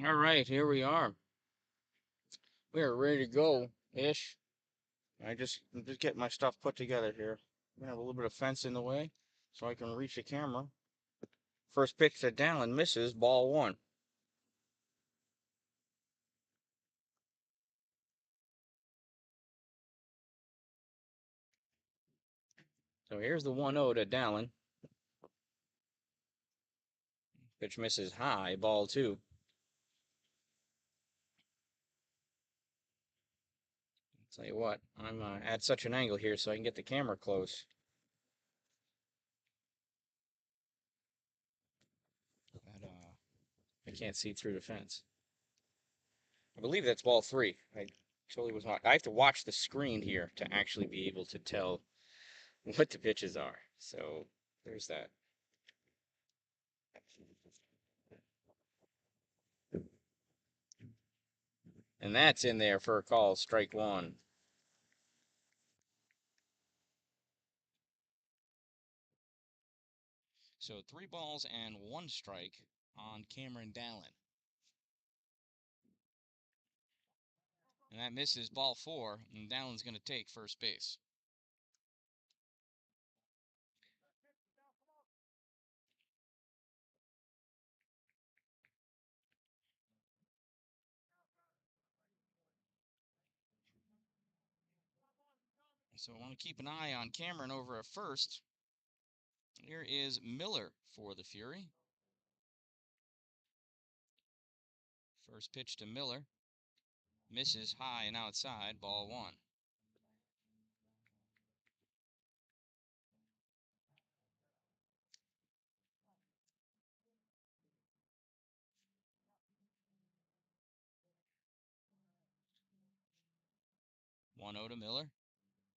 All right, here we are. We are ready to go ish. I'm just getting my stuff put together here. I'm gonna have a little bit of fence in the way so I can reach the camera. First pitch to Dallin misses, ball one. So here's the 1-0 to Dallin. Pitch misses high, ball two. Tell you what, I'm at such an angle here so I can get the camera close. But I can't see through the fence. I believe that's ball three. I totally was not. I have to watch the screen here to actually be able to tell what the pitches are. So there's that. And that's in there for a call, strike one. So 3 balls and 1 strike on Cameron Dallin. And that misses ball 4, and Dallin's going to take first base. So I want to keep an eye on Cameron over at first. Here is Miller for the Fury. First pitch to Miller. Misses high and outside, ball one. One 0 to Miller.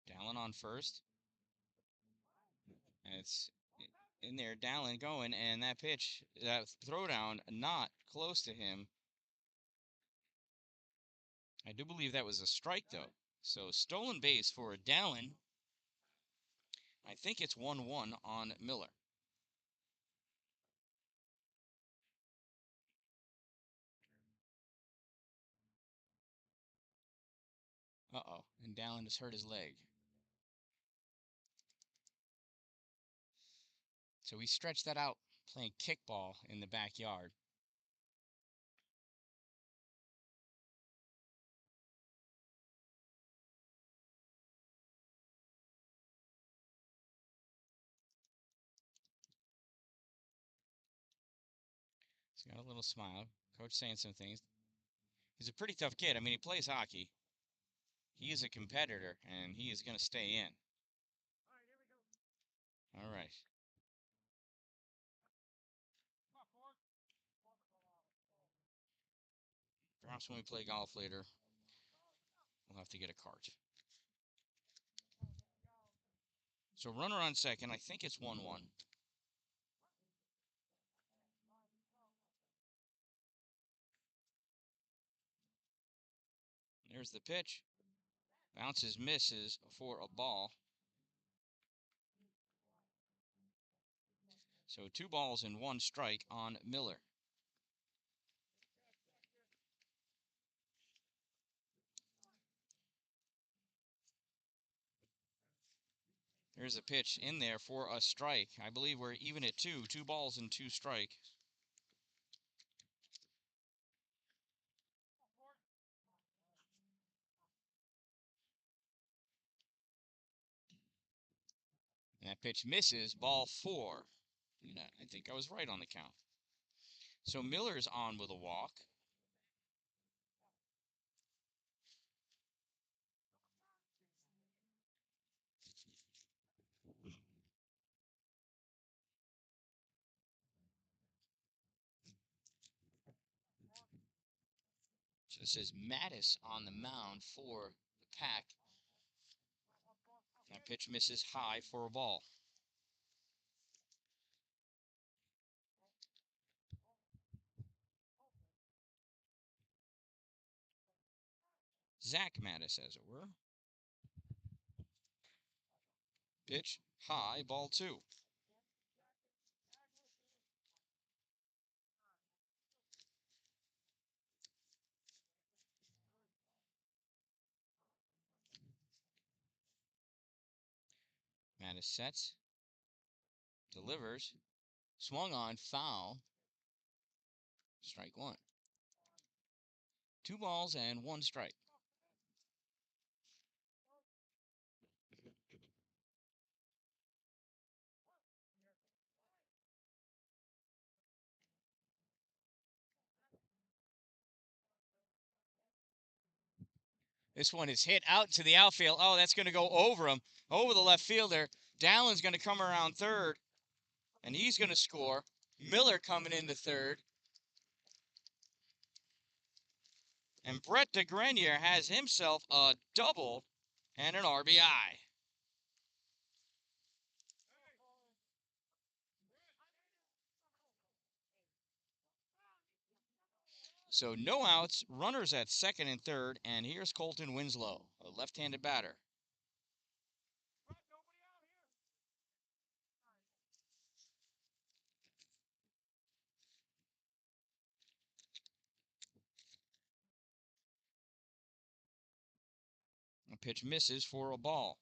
Dallin on first. And it's in there, Dallin going, and that pitch, that throwdown, not close to him. I do believe that was a strike, though. So stolen base for Dallin. I think it's 1-1 on Miller. Uh-oh, and Dallin just hurt his leg. So he stretched that out, playing kickball in the backyard. He's got a little smile. Coach saying some things. He's a pretty tough kid. I mean, he plays hockey. He is a competitor, and he is going to stay in. All right. Perhaps when we play golf later, we'll have to get a cart. So runner on second. I think it's 1-1. There's the pitch. Bounces, misses for a ball. So 2 balls and 1 strike on Miller. There's a pitch in there for a strike. I believe we're even at 2. 2 balls and 2 strike. And that pitch misses, ball 4. And I think I was right on the count. So Miller's on with a walk. So this is Mattis on the mound for the Pack. That pitch misses high for a ball. Zach Mattis, as it were. Pitch, high, ball 2. Mattis sets, delivers, swung on, foul, strike 1. 2 balls and 1 strike. This one is hit out to the outfield. Oh, that's going to go over him, over the left fielder. Dallen's going to come around third, and he's going to score. Miller coming into third. And Brett DeGrenier has himself a double and an RBI. So no outs, runners at second and third, and here's Colton Winslow, a left-handed batter. A pitch misses for a ball.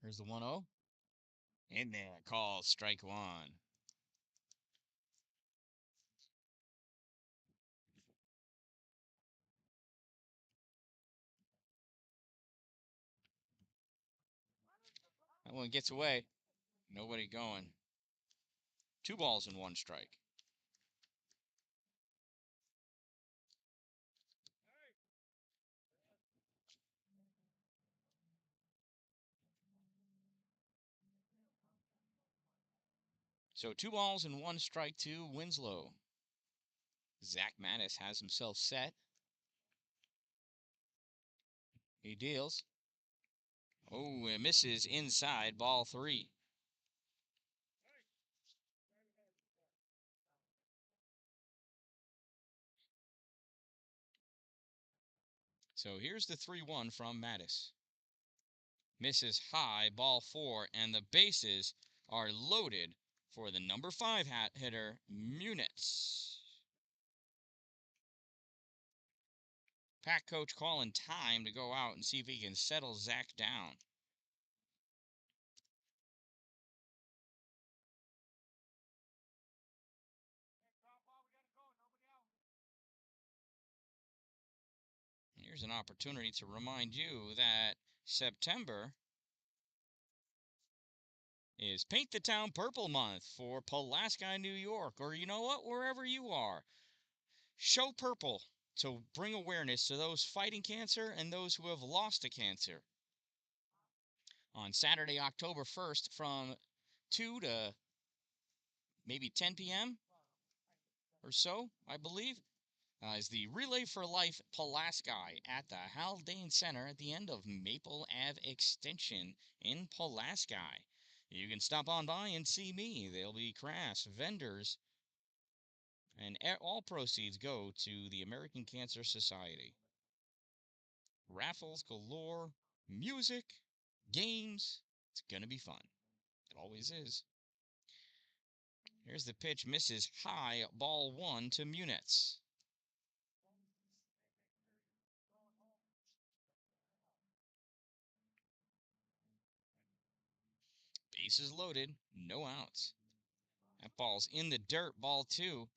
Here's the 1-0. In there, call strike 1. That one gets away. Nobody going. 2 balls and 1 strike. So 2 balls and 1 strike to Winslow. Zach Mattis has himself set. He deals. Oh, it misses inside, ball 3. So here's the 3-1 from Mattis. Misses high, ball 4, and the bases are loaded for the number 5 hitter, Munitz. Pack coach calling time to go out and see if he can settle Zach down. Here's an opportunity to remind you that September is Paint the Town Purple Month for Pulaski, New York, or you know what, wherever you are. Show purple to bring awareness to those fighting cancer and those who have lost to cancer. On Saturday, October 1st from 2 to maybe 10 p.m. or so, I believe, is the Relay for Life Pulaski at the Haldane Center at the end of Maple Ave Extension in Pulaski. You can stop on by and see me. There'll be crafts, vendors, and all proceeds go to the American Cancer Society. Raffles galore, music, games. It's going to be fun. It always is. Here's the pitch, misses high, ball 1 to Munitz. Bases loaded, no outs. That ball's in the dirt, ball 2.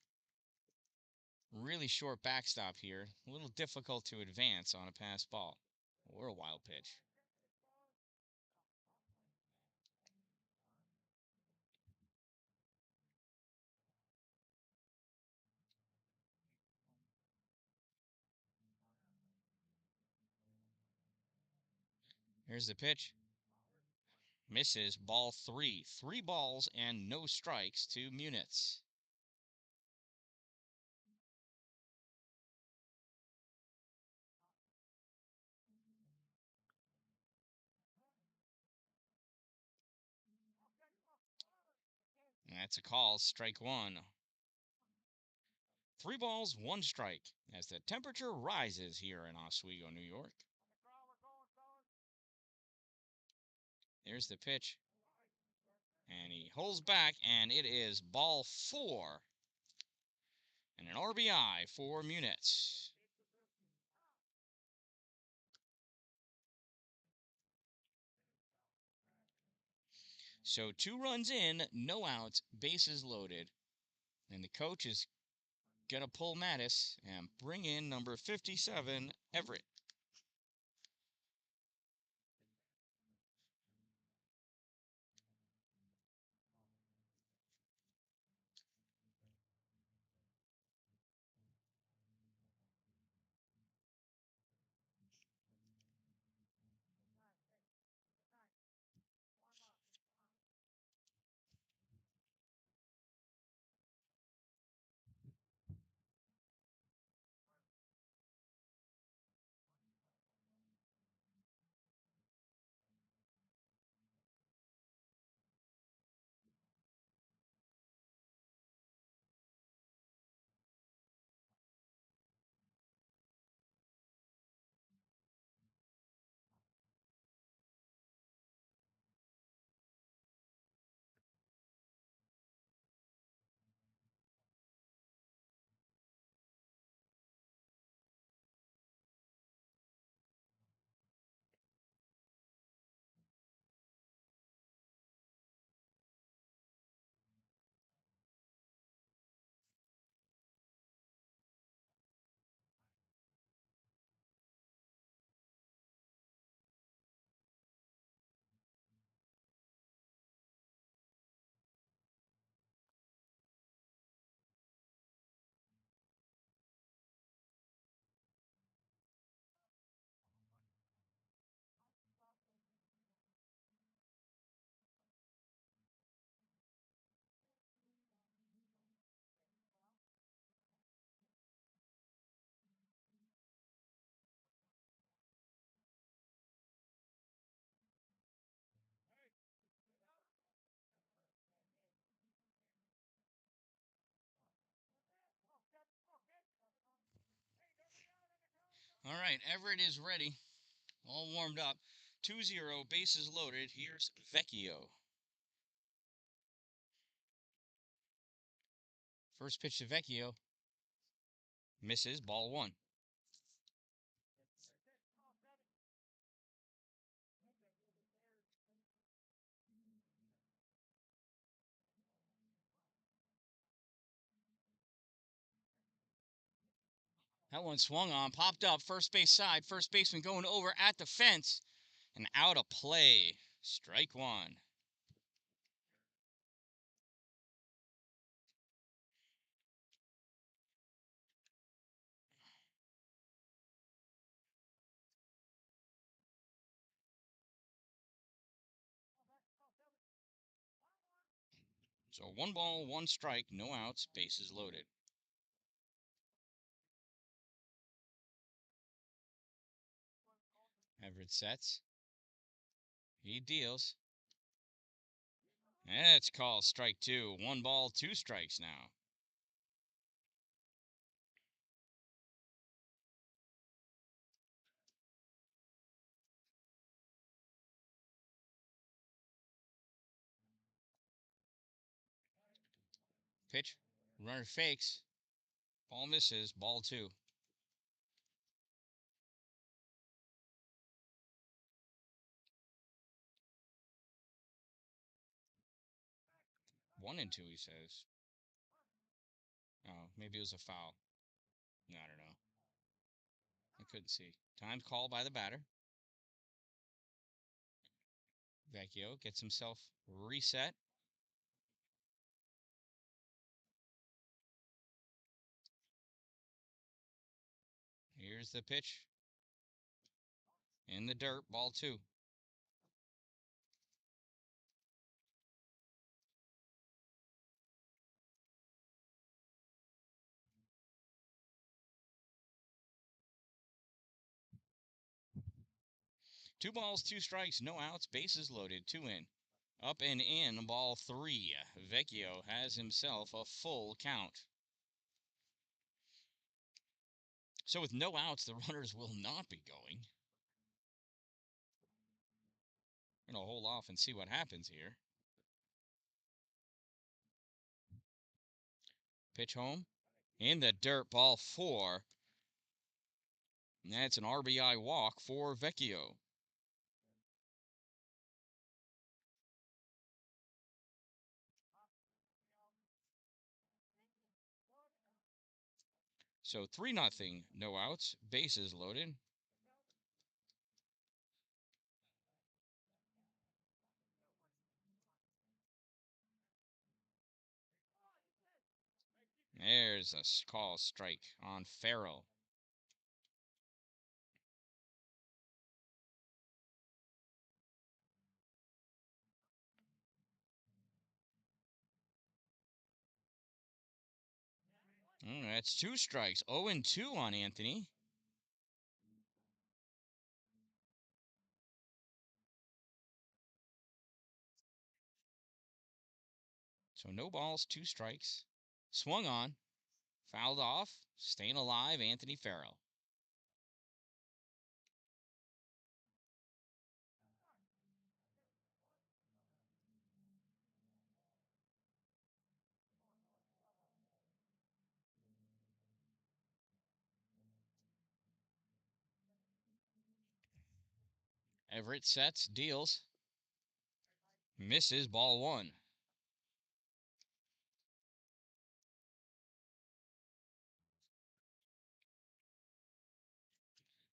Really short backstop here. A little difficult to advance on a pass ball. Or a wild pitch. Here's the pitch. Misses, ball 3. 3 balls and no strikes to Munitz. That's a call, strike one. 3 balls, 1 strike as the temperature rises here in Oswego, New York. There's the pitch. And he holds back, and it is ball 4. And an RBI for Muniz. So 2 runs in, no outs, bases loaded. And the coach is going to pull Mattis and bring in number 57, Everett. All right, Everett is ready. All warmed up. 2-0, bases loaded. Here's Vecchio. First pitch to Vecchio. Misses, ball 1. That one swung on, popped up, first base side. First baseman going over at the fence. And out of play. Strike 1. So 1 ball, 1 strike, no outs, bases loaded. Everett sets. He deals. And it's called strike 2. 1 ball, 2 strikes now. Pitch. Runner fakes. Ball misses. Ball 2. One and two, he says. Oh, maybe it was a foul. No, I don't know. I couldn't see. Time called by the batter. Vecchio gets himself reset. Here's the pitch. In the dirt, ball 2. 2 balls, 2 strikes, no outs, bases loaded, 2 in. Up and in, ball 3. Vecchio has himself a full count. So with no outs, the runners will not be going. We're going to hold off and see what happens here. Pitch home. In the dirt, ball 4. And that's an RBI walk for Vecchio. So 3-0, no outs, bases loaded. There's a call strike on Farrell. That's 2 strikes. 0-2 on Anthony. So no balls, 2 strikes. Swung on, fouled off, staying alive, Anthony Farrell. Everett sets, deals, misses, ball 1.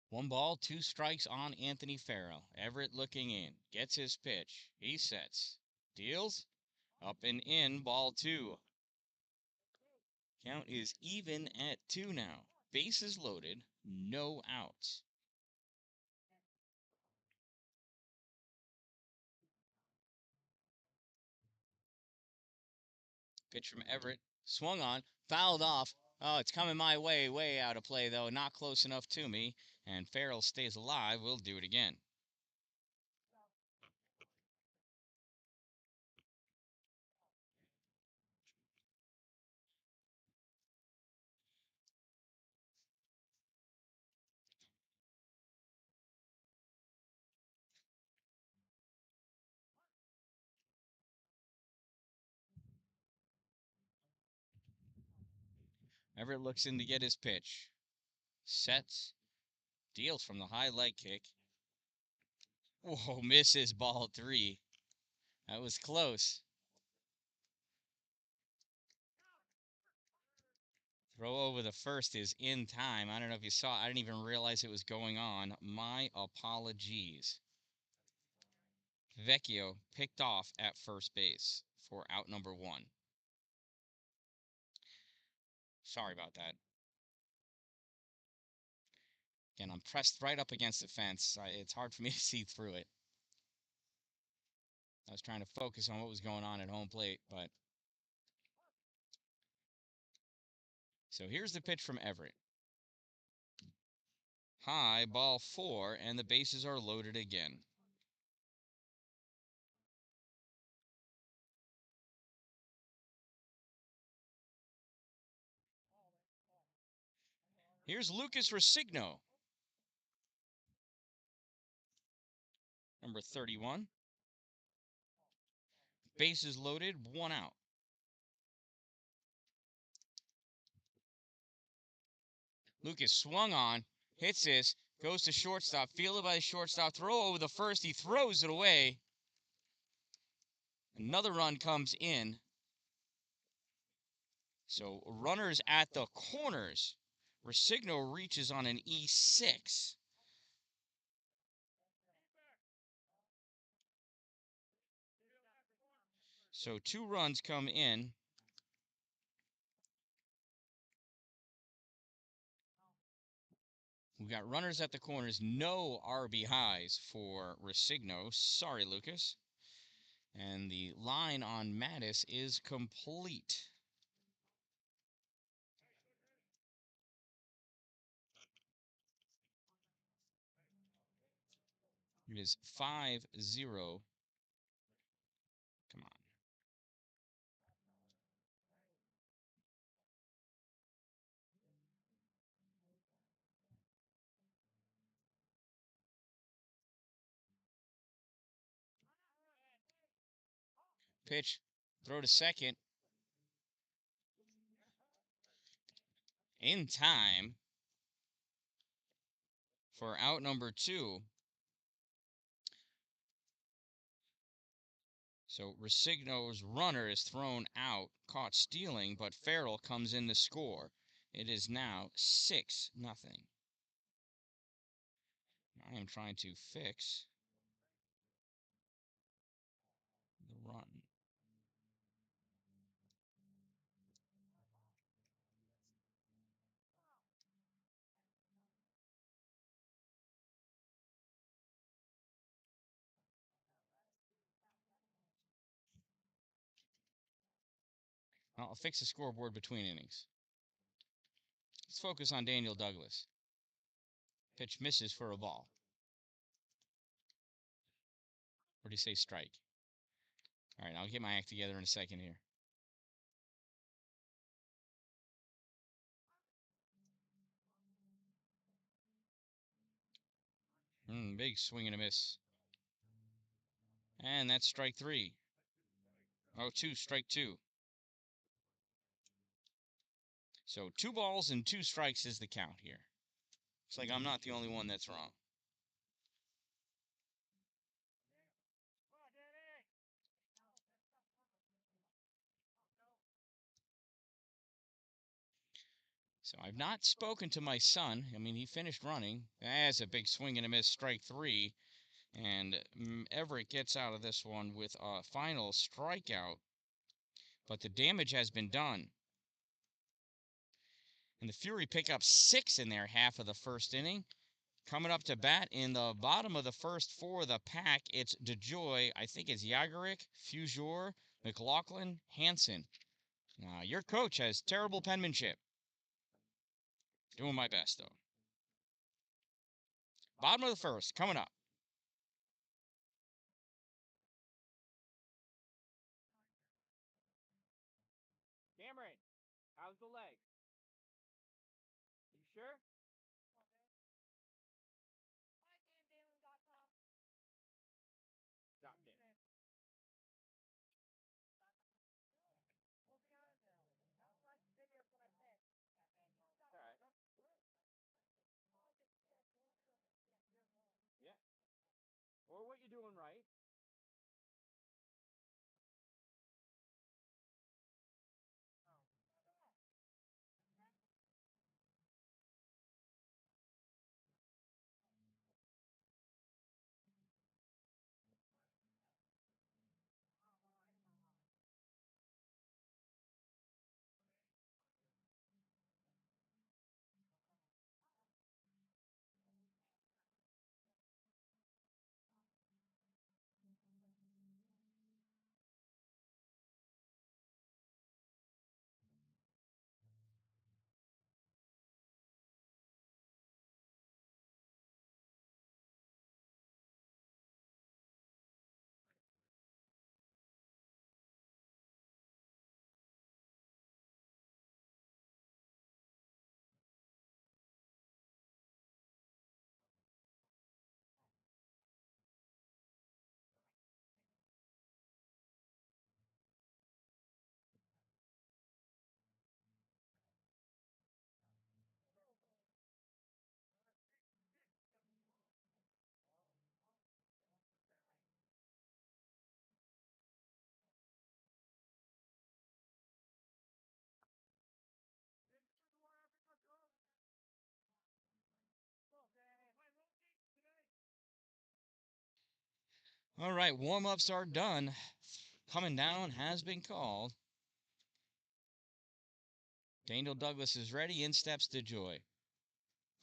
1 ball, 2 strikes on Anthony Farrell. Everett looking in, gets his pitch. He sets, deals, up and in, ball 2. Count is even at 2 now. Bases loaded, no outs. Pitch from Everett, swung on, fouled off. Oh, it's coming my way, way out of play, though. Not close enough to me. And Farrell stays alive. We'll do it again. Everett looks in to get his pitch. Sets, deals from the high leg kick. Whoa, misses ball 3. That was close. Throw over the first is in time. I don't know if you saw it. I didn't even realize it was going on. My apologies. Vecchio picked off at first base for out number 1. Sorry about that. Again, I'm pressed right up against the fence. It's hard for me to see through it. I was trying to focus on what was going on at home plate, but... So here's the pitch from Everett. High, ball 4, and the bases are loaded again. Here's Lucas Resigno, number 31. Bases loaded, 1 out. Lucas swung on, hits this, goes to shortstop, fielded by the shortstop, throw over the first, he throws it away. Another run comes in. So runners at the corners. Resigno reaches on an E6. So 2 runs come in. We've got runners at the corners, no RBIs for Resigno. Sorry, Lucas. And the line on Mattis is complete. It is 5-0 Come on. Pitch. Throw to second. In time for out number 2. So Resigno's runner is thrown out, caught stealing, but Farrell comes in to score. It is now 6-0. I am trying to fix the run. I'll fix the scoreboard between innings. Let's focus on Daniel Douglas. Pitch misses for a ball. Or do you say strike? All right, I'll get my act together in a second here. Big swing and a miss. And that's strike 3. Oh, strike 2. So 2 balls and 2 strikes is the count here. Looks like I'm not the only one that's wrong. So I've not spoken to my son. I mean, he finished running. That's a big swing and a miss, strike 3. And Everett gets out of this one with a final strikeout. But the damage has been done. And the Fury pick up 6 in their half of the first inning. Coming up to bat in the bottom of the first for the Pack, it's DeJoy. I think it's Yagarick, Fugere, McLaughlin, Hanson. Your coach has terrible penmanship. Doing my best, though. Bottom of the first, coming up. Cameron, how's the leg? You sure? Stop it. All right. Yeah. Or what you doing right? All right, warm-ups are done. Coming down has been called. Daniel Douglas is ready. In steps DeJoy.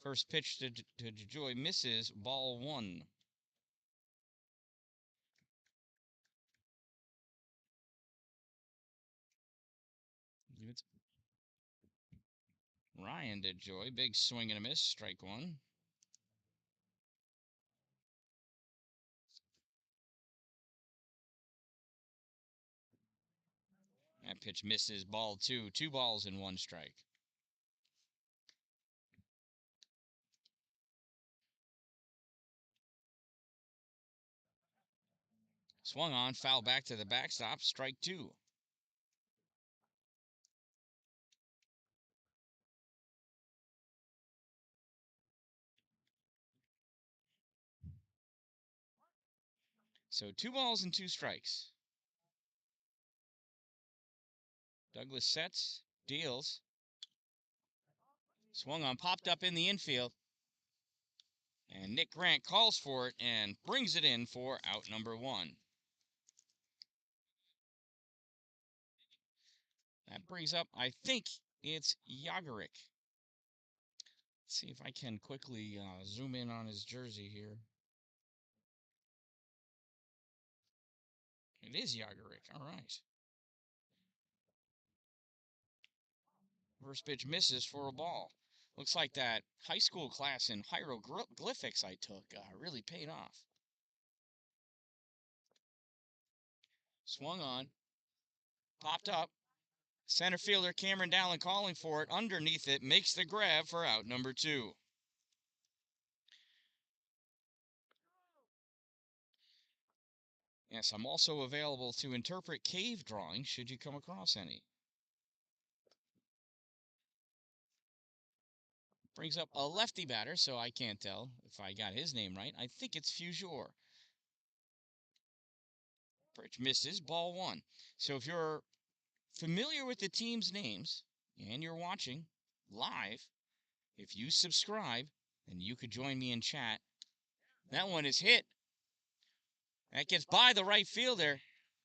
First pitch to DeJoy misses. Ball 1. It's Ryan DeJoy. Big swing and a miss. Strike 1. Pitch misses, ball two. 2 balls and 1 strike. Swung on, foul back to the backstop, strike 2. So 2 balls and 2 strikes. Douglas sets, deals. Swung on, popped up in the infield. And Nick Grant calls for it and brings it in for out number 1. That brings up, I think it's Yagarick. Let's see if I can quickly zoom in on his jersey here. It is Yagarick. All right. First pitch misses for a ball. Looks like that high school class in hieroglyphics I took really paid off. Swung on. Popped up. Center fielder Cameron Dowling calling for it. Underneath it. Makes the grab for out number 2. Yes, I'm also available to interpret cave drawings should you come across any. Brings up a lefty batter, so I can't tell if I got his name right. I think it's Fugere. Pitch misses, ball 1. So if you're familiar with the team's names and you're watching live, if you subscribe, then you could join me in chat. That one is hit. That gets by the right fielder,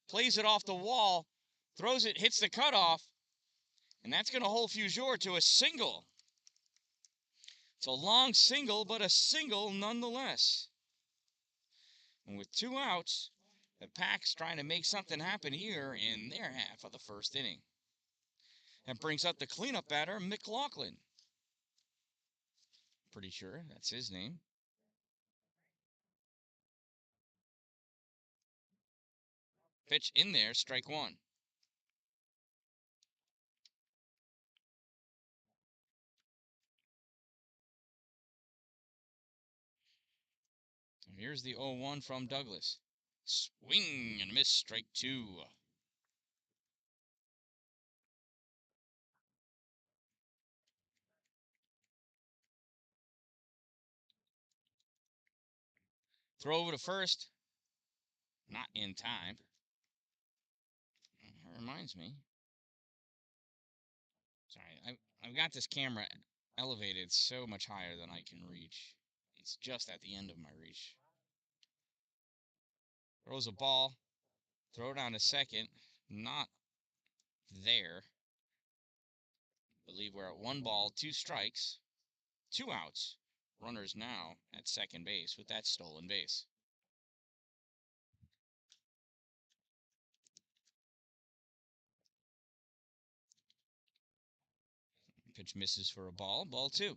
plays it off the wall, throws it, hits the cutoff, and that's going to hold Fugere to a single. It's a long single, but a single nonetheless. And with 2 outs, the Pack's trying to make something happen here in their half of the first inning. That brings up the cleanup batter, McLaughlin. Pretty sure that's his name. Pitch in there, strike 1. Here's the 0-1 from Douglas. Swing and a miss, strike 2. Throw over to first. Not in time. That reminds me. Sorry, I've got this camera elevated so much higher than I can reach. It's just at the end of my reach. Throws a ball. Throw down to second. Not there. I believe we're at 1 ball, 2 strikes, 2 outs. Runners now at second base with that stolen base. Pitch misses for a ball, ball 2.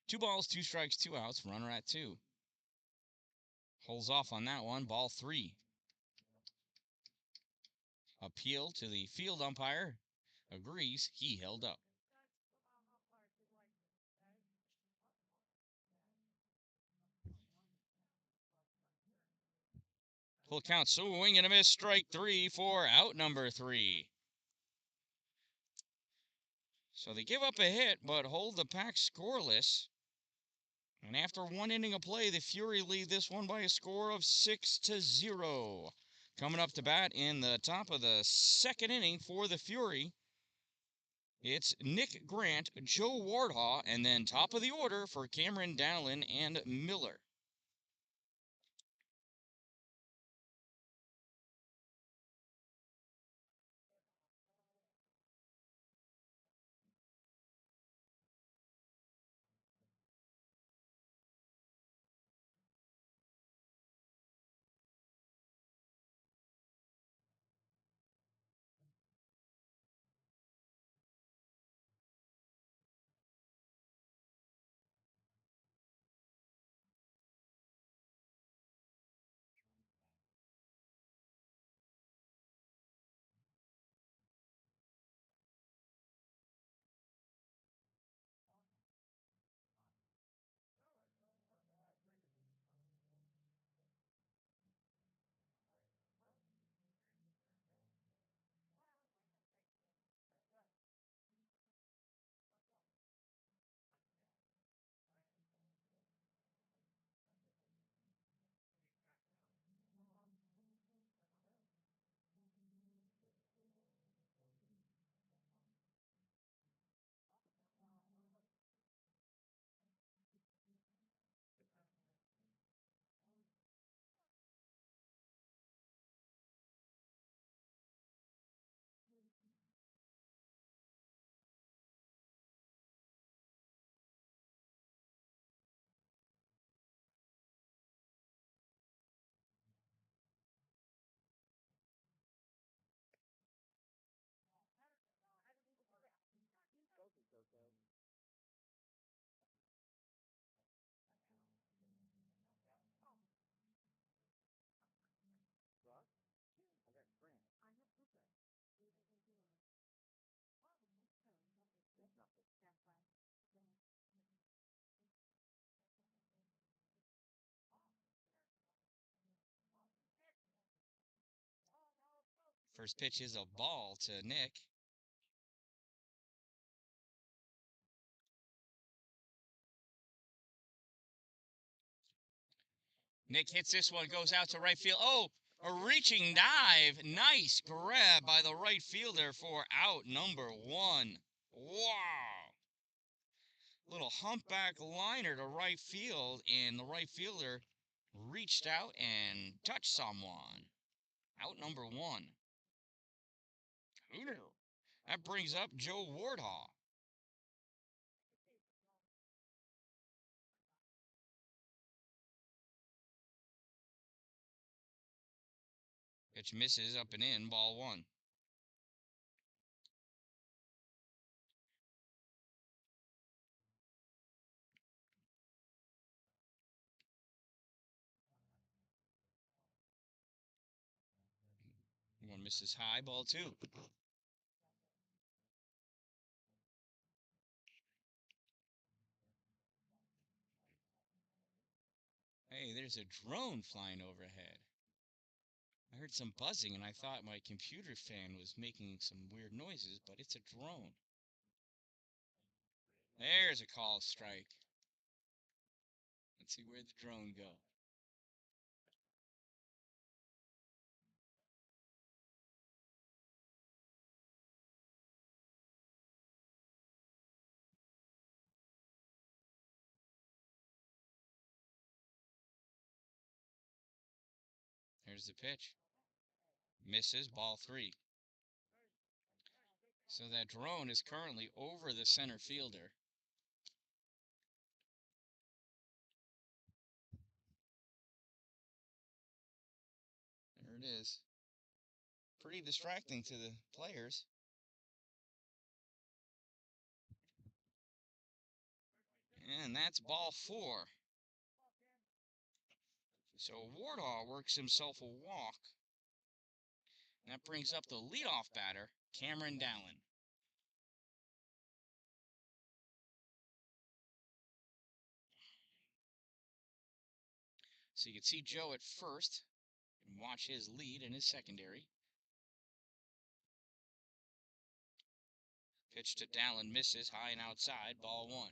Two balls, 2 strikes, 2 outs, runner at 2. Holds off on that one, ball 3. Appeal to the field umpire. Agrees he held up. Full count, swing and a miss, strike 3 for out number 3. So they give up a hit, but hold the Pack scoreless. And after 1 inning of play, the Fury lead this one by a score of 6-0. Coming up to bat in the top of the second inning for the Fury, it's Nick Grant, Joe Wardhaw, and then top of the order for Cameron Dowling and Miller. First pitch is a ball to Nick. Nick hits this one, goes out to right field. Oh, a reaching dive. Nice grab by the right fielder for out number 1. Wow. Little humpback liner to right field, and the right fielder reached out and touched someone. Out number 1. Who knew? That brings up Joe Wardhaw. Pitch misses up and in, ball 1. One misses high, ball 2. Hey, there's a drone flying overhead. I heard some buzzing and I thought my computer fan was making some weird noises, but it's a drone. There's a call strike. Let's see where'd the drone go. There's the pitch. Misses, ball 3. So that drone is currently over the center fielder. There it is. Pretty distracting to the players. And that's ball 4. So Wardhaw works himself a walk. That brings up the leadoff batter, Cameron Dallin. So you can see Joe at first and watch his lead in his secondary. Pitch to Dallin misses, high and outside, ball 1.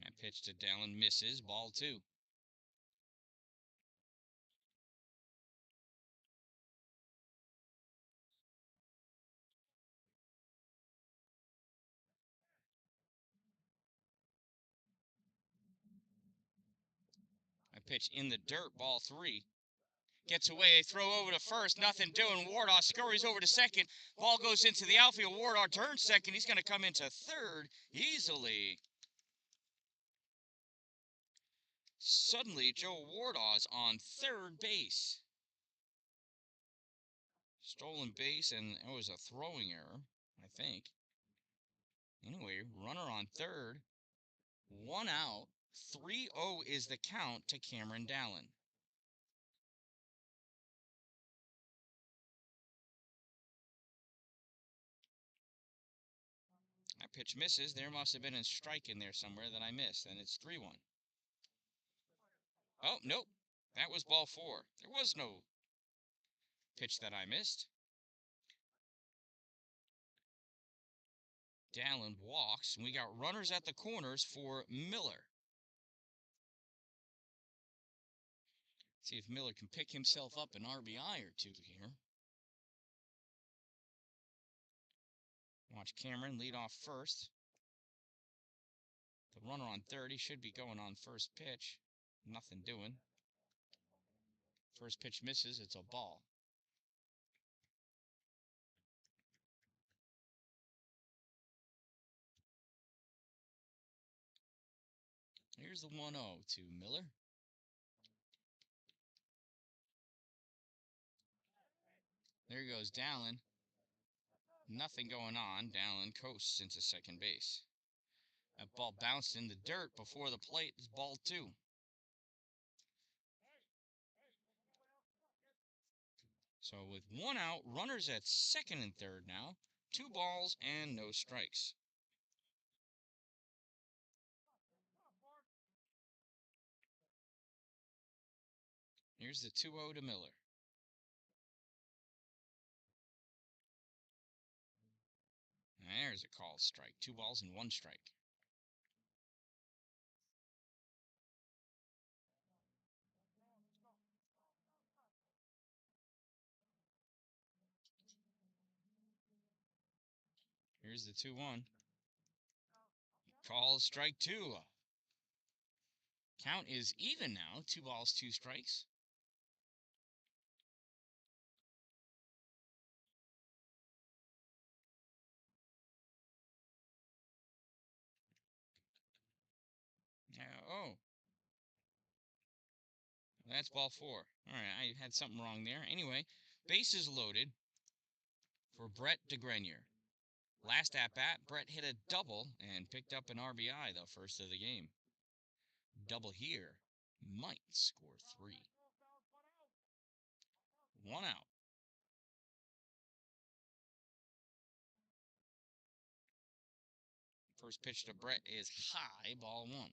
That pitch to Dallin misses, ball 2. That pitch in the dirt, ball 3. Gets away, throw over to first, nothing doing. Wardhaw scurries over to second. Ball goes into the outfield. Wardhaw turns second. He's going to come into third easily. Suddenly, Joe Wardaw's on third base. Stolen base, and it was a throwing error, I think. Anyway, runner on third. 1 out. 3-0 is the count to Cameron Dallin. That pitch misses. There must have been a strike in there somewhere that I missed, and it's 3-1. Oh, nope. That was ball 4. There was no pitch that I missed. Dallin walks, and we got runners at the corners for Miller. See if Miller can pick himself up an RBI or 2 here. Watch Cameron lead off first. The runner on third, he should be going on first pitch. Nothing doing. First pitch misses, it's a ball. Here's the 1-0 to Miller. There goes Dallin. Nothing going on. Dallin coasts into second base. That ball bounced in the dirt before the plate. It's ball 2. So with one out, runners at second and third now. 2 balls and no strikes. Here's the 2-0 to Miller. There's a called strike. 2 balls and 1 strike. Here's the 2-1. Call strike 2. Count is even now. 2 balls, 2 strikes. Oh, that's ball 4. All right, I had something wrong there. Anyway, bases loaded for Brett DeGrenier. Last at bat, Brett hit a double and picked up an RBI the first of the game. Double here might score 3. 1 out. First pitch to Brett is high, ball 1.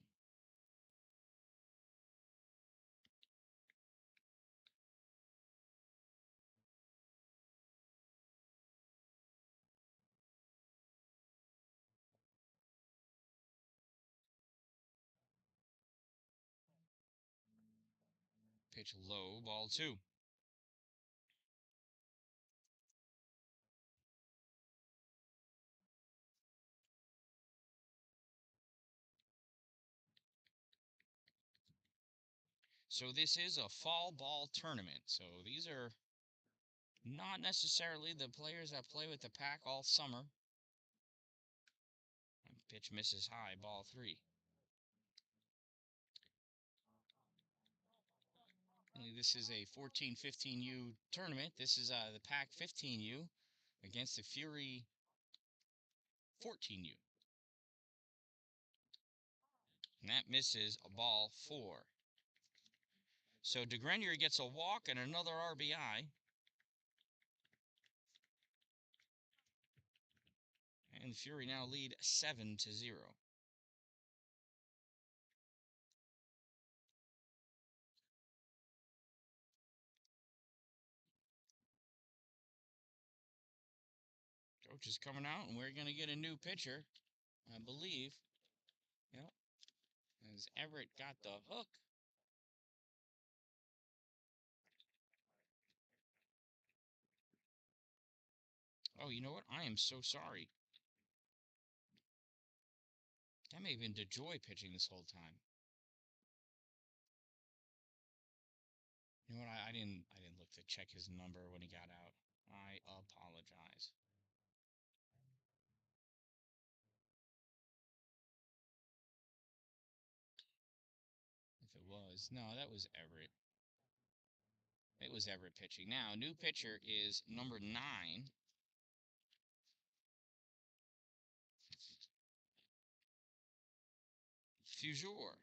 Pitch low, ball 2. So this is a fall ball tournament. So these are not necessarily the players that play with the pack all summer. Pitch misses high, ball 3. This is a 14-15U tournament. This is the pack 15U against the Fury 14U. And that misses a ball 4. So DeGrenier gets a walk and another RBI. And the Fury now lead 7-0. Coach is coming out, and we're going to get a new pitcher, I believe. Yep. As Everett got the hook. Oh, you know what? I am so sorry. That may have been DeJoy pitching this whole time. You know what? I didn't look to check his number when he got out. I apologize. If it was. No, that was Everett. It was Everett pitching. Now, new pitcher is number 9. Fugere.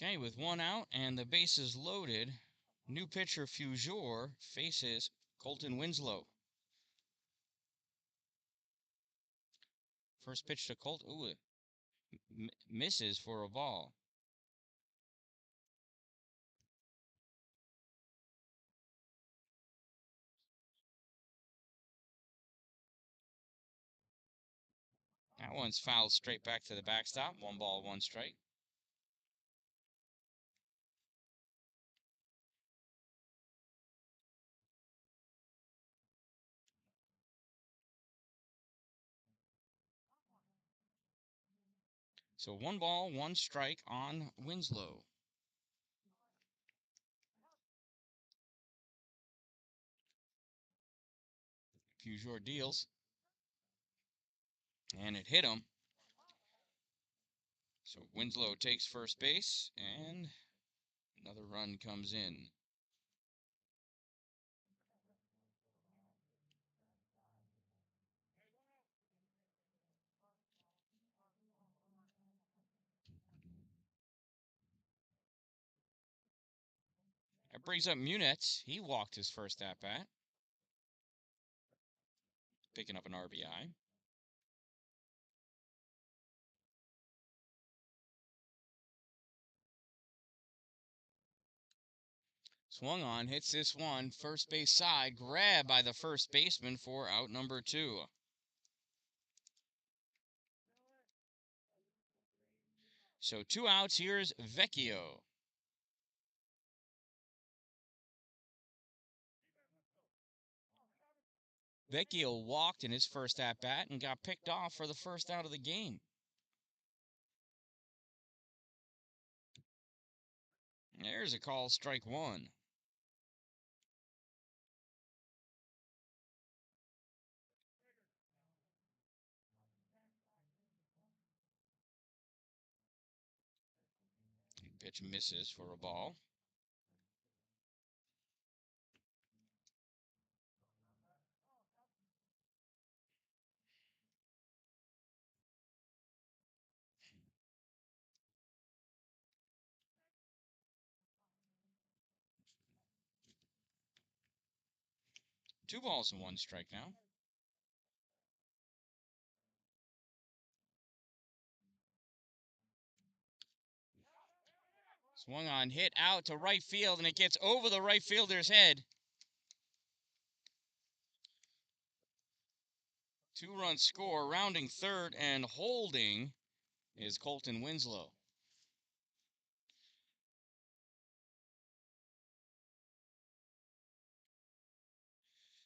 Okay, with one out and the bases loaded, new pitcher Fugere faces Colton Winslow. First pitch to Colt. Ooh, misses for a ball. That one's fouled straight back to the backstop. 1 ball, 1 strike. So 1 ball, 1 strike on Winslow. Fugere deals. And it hit him. So Winslow takes first base, and another run comes in. That brings up Munetz. He walked his first at bat, picking up an RBI. Swung on, hits this one, first base side, grabbed by the first baseman for out number 2. So 2 outs, here's Vecchio. Vecchio walked in his first at bat and got picked off for the first out of the game. There's a call, strike 1. Pitch misses for a ball. Two balls and 1 strike now. Swung on, hit out to right field, and it gets over the right fielder's head. 2-run score, rounding third and holding is Colton Winslow.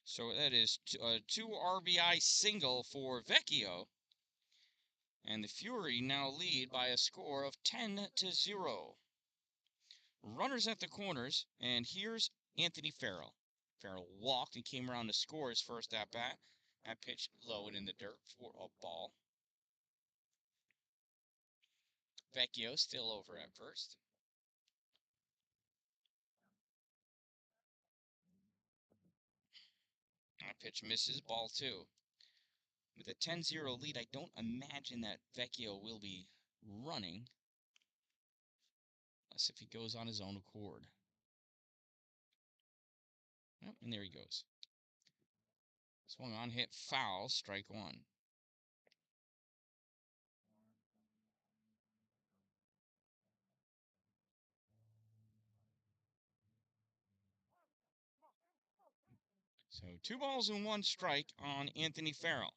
So that is a 2 RBI single for Vecchio. And the Fury now lead by a score of 10-0. Runners at the corners, and here's Anthony Farrell. Farrell walked and came around to score his first at bat. That pitch low and in the dirt for a ball. Vecchio still over at first. That pitch misses, ball 2. With a 10-0 lead, I don't imagine that Vecchio will be running. Unless if he goes on his own accord. Oh, and there he goes. Swung on, hit foul, strike 1. So 2 balls and 1 strike on Anthony Farrell.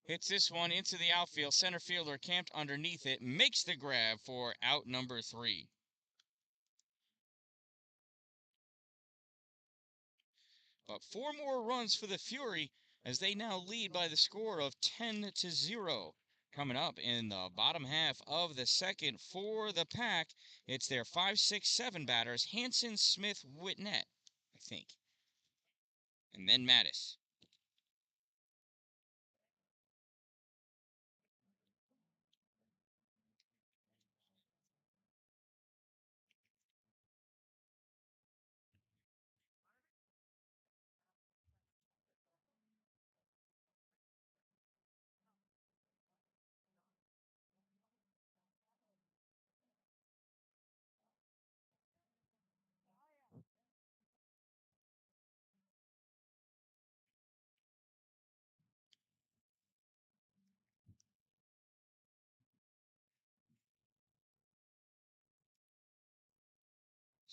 Hits this one into the outfield. Center fielder camped underneath it. Makes the grab for out number 3. But 4 more runs for the Fury as they now lead by the score of 10-0. Coming up in the bottom half of the second for the Pack, it's their 5, 6, 7 batters, Hanson, Smith, Whitnett, I think. And then Mattis.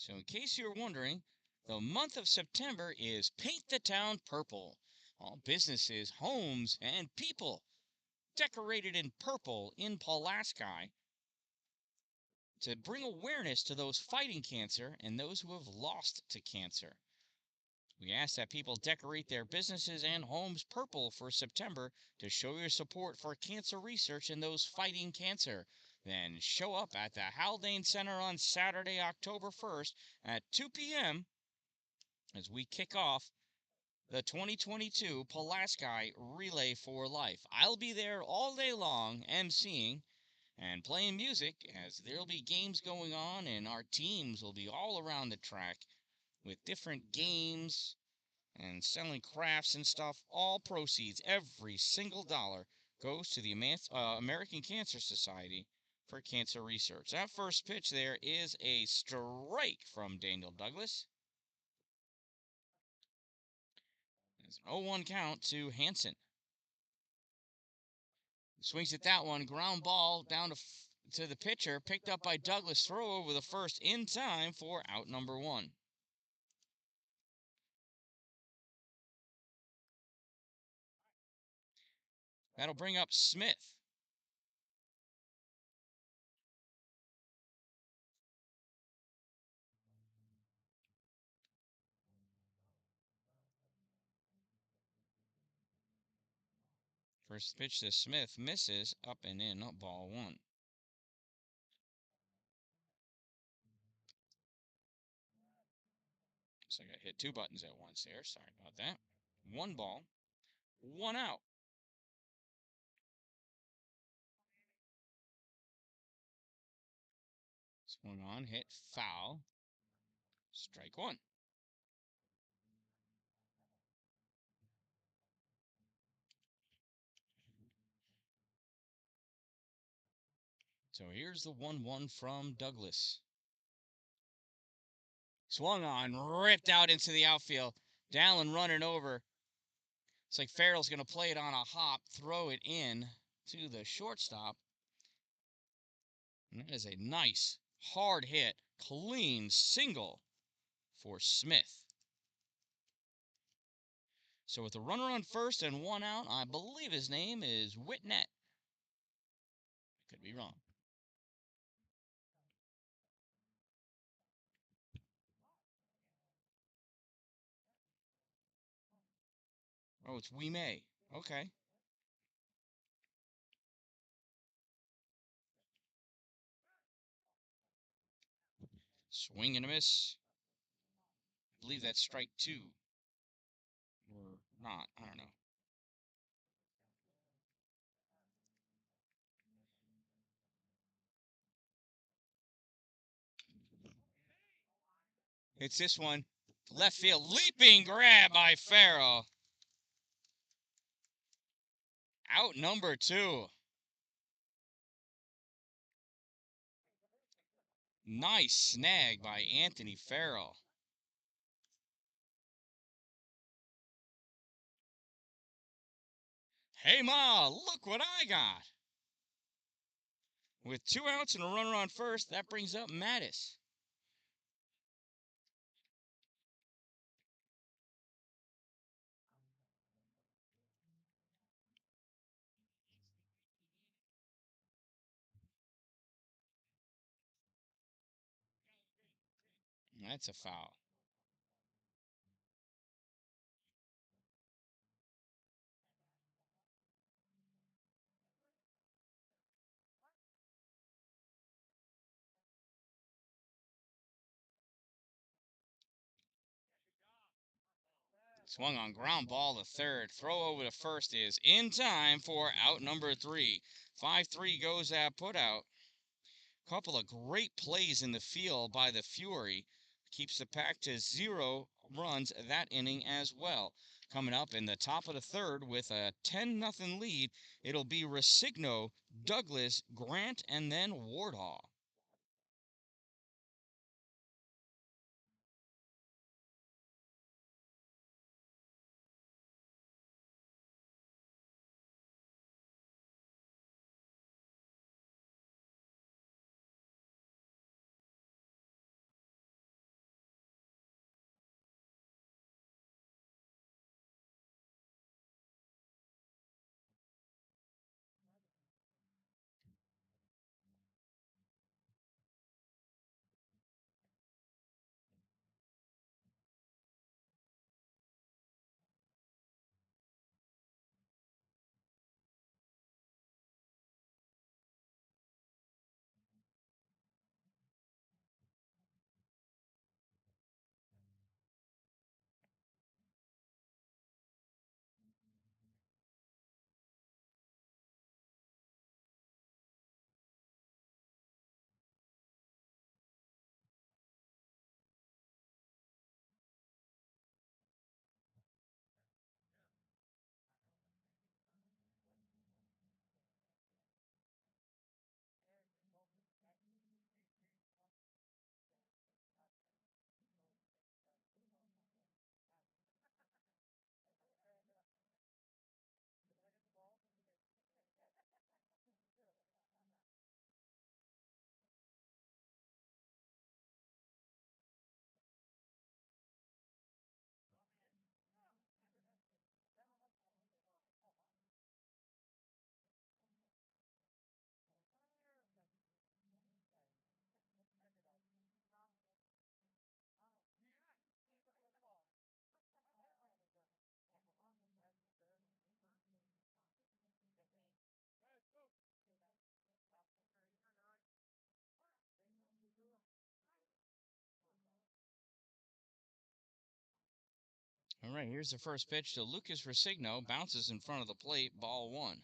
So, in case you're wondering, the month of September is Paint the Town Purple. All businesses, homes, and people decorated in purple in Pulaski to bring awareness to those fighting cancer and those who have lost to cancer. We ask that people decorate their businesses and homes purple for September to show your support for cancer research and those fighting cancer. Then show up at the Haldane Center on Saturday, October 1st at 2 p.m. as we kick off the 2022 Pulaski Relay for Life. I'll be there all day long emceeing and playing music as there'll be games going on and our teams will be all around the track with different games and selling crafts and stuff. All proceeds, every single dollar, goes to the American Cancer Society for cancer research. That first pitch there is a strike from Daniel Douglas. It's an 0-1 count to Hanson. Swings at that one, ground ball down to the pitcher, picked up by Douglas. Throw over the first in time for out number 1. That'll bring up Smith. First pitch to Smith misses, up and in, ball 1. So I got hit 2 buttons at once there. Sorry about that. 1 ball, 1 out. Swung on, hit, foul. Strike 1. So here's the 1-1 from Douglas. Swung on, ripped out into the outfield. Dallin running over. It's like Farrell's going to play it on a hop, throw it in to the shortstop. And that is a nice, hard hit, clean single for Smith. So with a runner on first and 1 out, I believe his name is Whitnett. Could be wrong. Oh, it's We May. Okay. Swing and a miss. I believe that's strike 2. Or not. I don't know. It's this one. Left field. Leaping grab by Farrell. Out number 2. Nice snag by Anthony Farrell. Hey, Ma, look what I got. With 2 outs and a runner on first, that brings up Mattis. That's a foul. Swung on ground ball to third. Throw over to first is in time for out number 3. 5-3 goes that put out. Couple of great plays in the field by the Fury. Keeps the pack to 0 runs that inning as well. Coming up in the top of the third with a 10-0 lead, it'll be Resigno, Douglas, Grant, and then Wardhaw. right, here's the first pitch to Lucas Resigno. Bounces in front of the plate. Ball 1.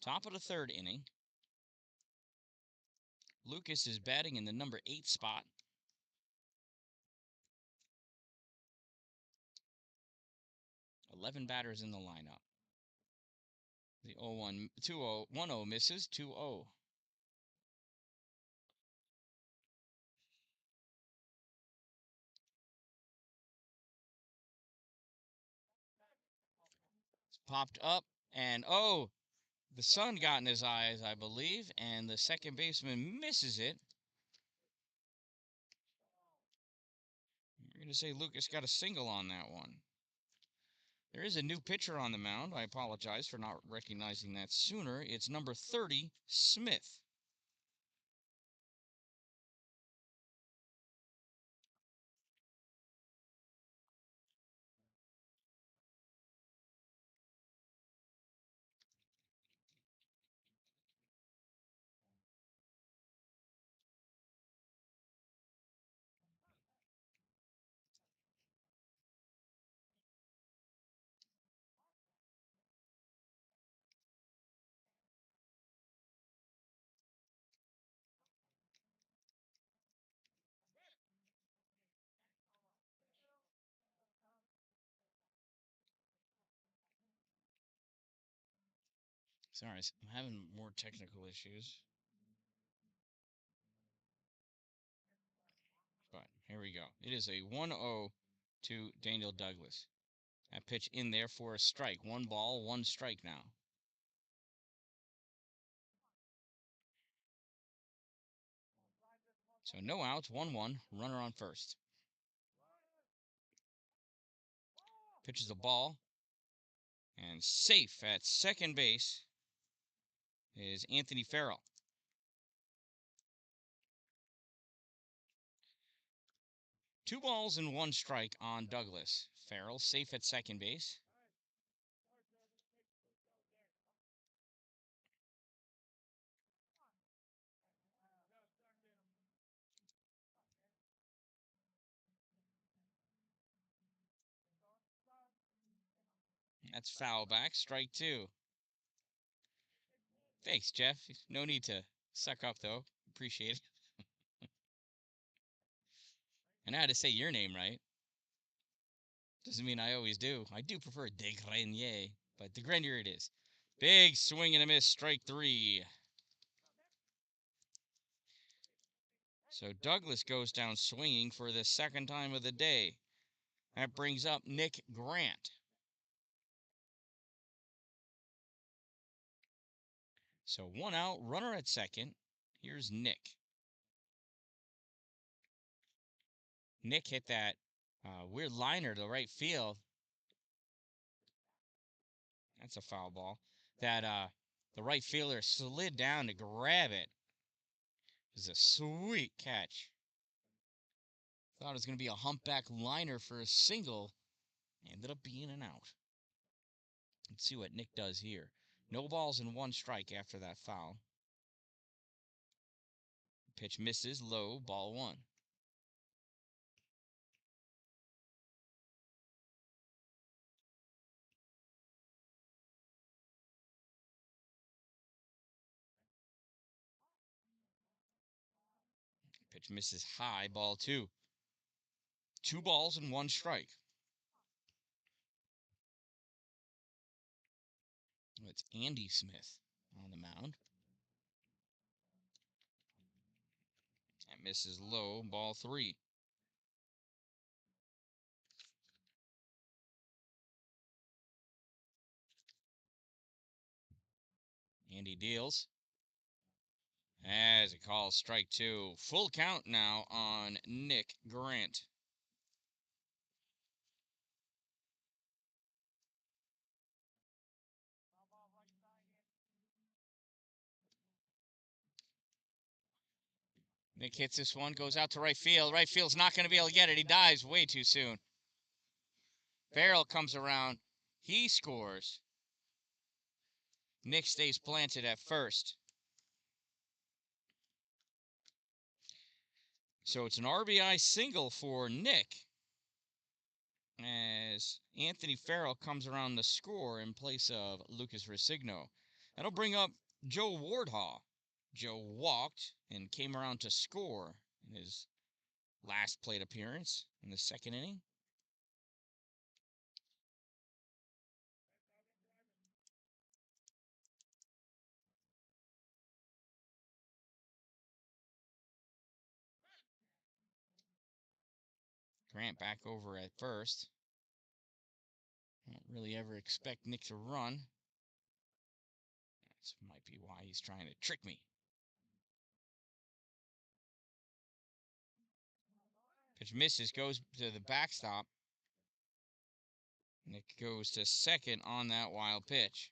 Top of the third inning. Lucas is batting in the number 8 spot. $11 batters in the lineup. The 0-1, 2-0, 1-0 misses, 2-0. It's popped up, and the sun got in his eyes, I believe, and the second baseman misses it. You're going to say Lucas got a single on that one. There is a new pitcher on the mound. I apologize for not recognizing that sooner. It's number 30, Smith. Sorry, I'm having more technical issues. But here we go. It is a 1-0 to Daniel Douglas. That pitch in there for a strike. 1 ball, 1 strike now. So no outs, 1-1, runner on first. Pitches a ball, and safe at second base is Anthony Farrell. 2 balls and 1 strike on Douglas. Farrell safe at second base. That's foul back, strike 2. Thanks, Jeff. No need to suck up, though. Appreciate it. And I had to say your name right. Doesn't mean I always do. I do prefer De Grenier, but De Grenier it is. Big swing and a miss, strike 3. So Douglas goes down swinging for the second time of the day. That brings up Nick Grant. So 1 out, runner at second. Here's Nick. Nick hit that weird liner to right field. That's a foul ball. That the right fielder slid down to grab it. It was a sweet catch. Thought it was going to be a humpback liner for a single. Ended up being an out. Let's see what Nick does here. No balls and 1 strike after that foul. Pitch misses, low, ball 1. Pitch misses high, ball 2. 2 balls and 1 strike. It's Andy Smith on the mound. That misses low, ball 3. Andy deals. As it calls strike 2. Full count now on Nick Grant. Nick hits this one, goes out to right field. Right field's not going to be able to get it. He dives way too soon. Farrell comes around. He scores. Nick stays planted at first. So it's an RBI single for Nick. as Anthony Farrell comes around the score in place of Lucas Resigno. That'll bring up Joe Wardhaw. Joe walked and came around to score in his last plate appearance in the second inning. Grant back over at first. I don't really ever expect Nick to run. That might be why he's trying to trick me. Pitch misses, goes to the backstop. Nick goes to second on that wild pitch.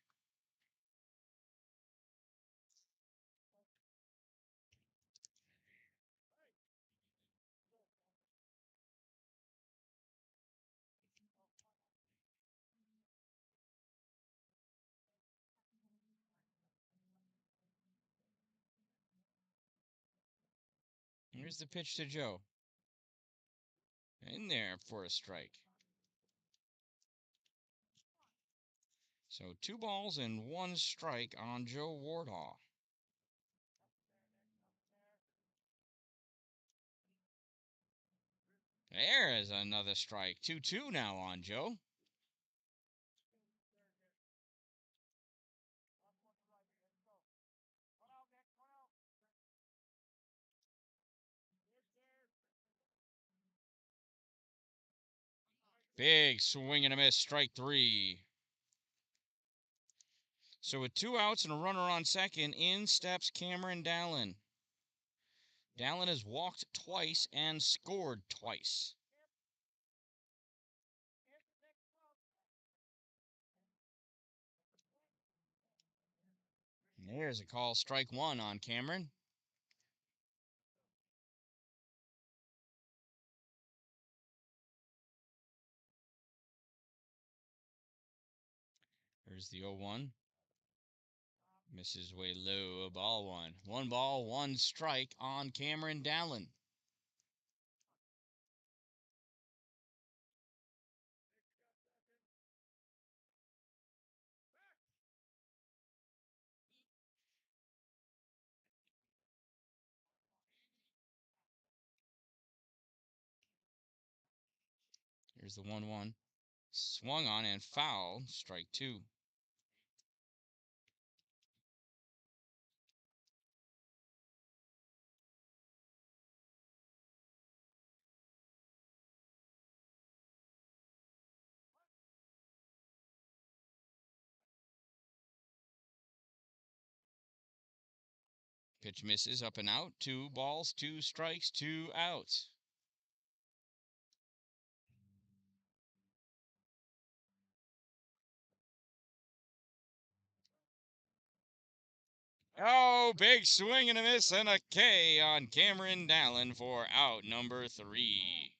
Here's the pitch to Joe. In there for a strike. So 2 balls and 1 strike on Joe Wardhaw. There is another strike. 2-2 now on Joe. Big swing and a miss, strike 3. So with 2 outs and a runner on second, in steps Cameron Dallin. Dallin has walked twice and scored twice. There's a call, strike 1 on Cameron. There's the 0-1. Misses way low, ball 1. 1 ball, 1 strike on Cameron Dallin. Here's the 1-1. Swung on and fouled, strike 2. Pitch misses, up and out. 2 balls, 2 strikes, 2 outs. Oh, big swing and a miss and a K on Cameron Dallin for out number 3.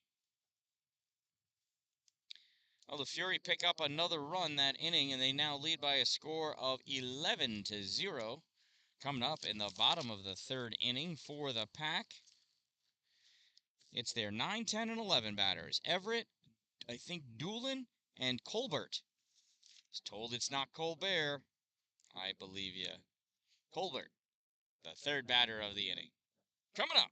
Well, the Fury pick up another run that inning, and they now lead by a score of 11-0. Coming up in the bottom of the 3rd inning for the Pack, it's their 9, 10, and 11 batters. Everett, I think Doolin, and Colbert. Is told it's not Colbert. I believe you. Colbert, the 3rd batter of the inning. Coming up.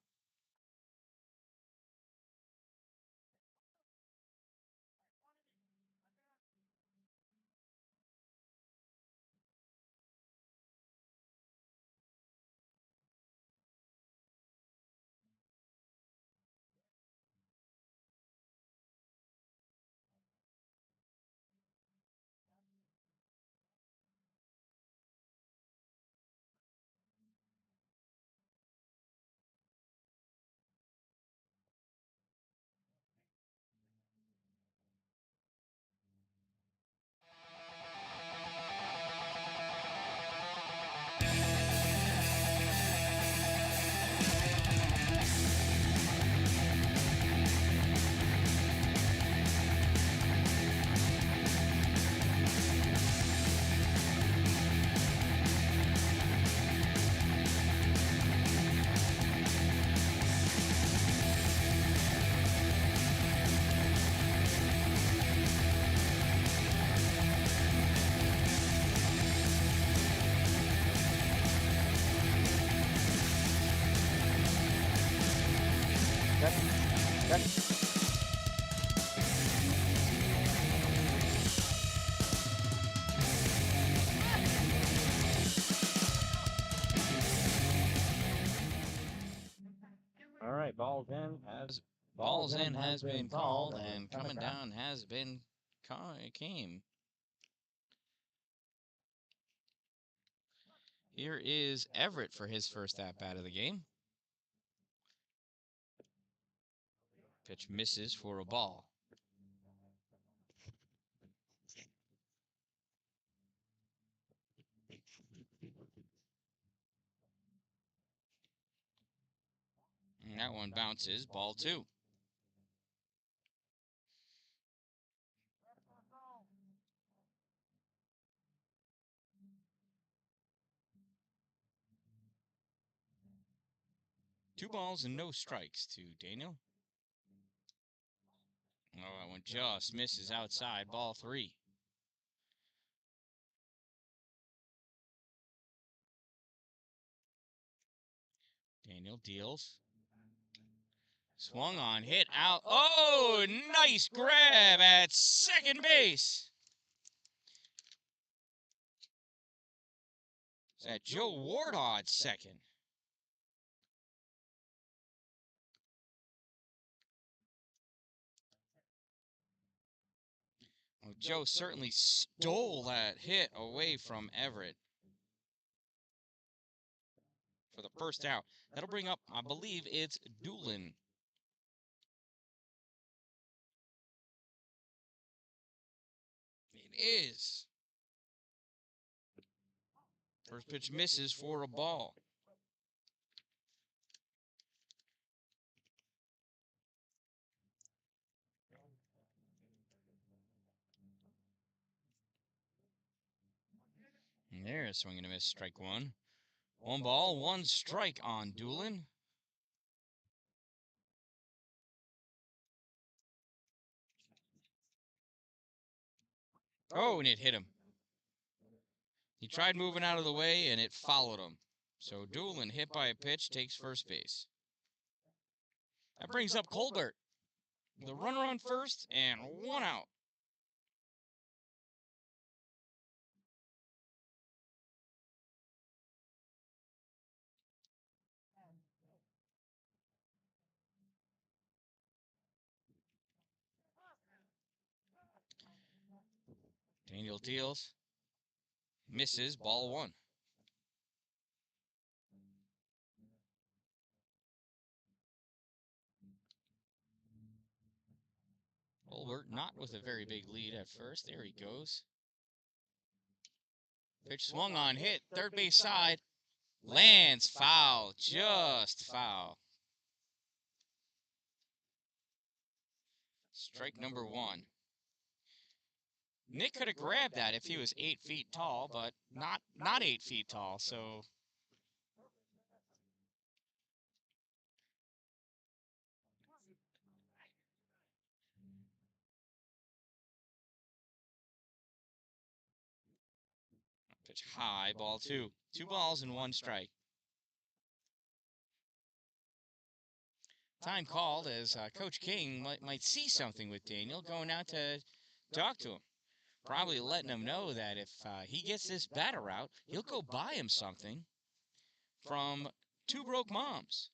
All right, balls in has Balls in has been called, and coming down has been came. Here is Everett for his first at-bat of the game. Pitch misses for a ball. And that one bounces, ball 2. Two balls and no strikes to Daniel. Oh, that one just misses outside, ball 3. Daniel deals. Swung on, hit out. Oh, nice grab at second base. Is that Joe Wardhaw at second? Well, Joe certainly stole that hit away from Everett for the first out. That'll bring up, I believe it's Doolin. It is. First pitch misses for a ball. And there's swinging a miss, strike 1. 1 ball, 1 strike on Doolin. Oh, and it hit him. He tried moving out of the way, and it followed him. So Doolin, hit by a pitch, takes first base. That brings up Colbert. The runner on first, and 1 out. Daniel deals. Misses, ball 1. Colbert not with a very big lead at first. There he goes. Pitch swung on, hit, third base side. Lands foul, just foul. Strike number 1. Nick could have grabbed that if he was 8 feet tall, but not 8 feet tall, so pitch high, ball 2. 2 balls and 1 strike. Time called as Coach King might see something with Daniel, going out to talk to him. Probably letting him know that if he gets this batter out, he'll go buy him something from Two Broke Moms.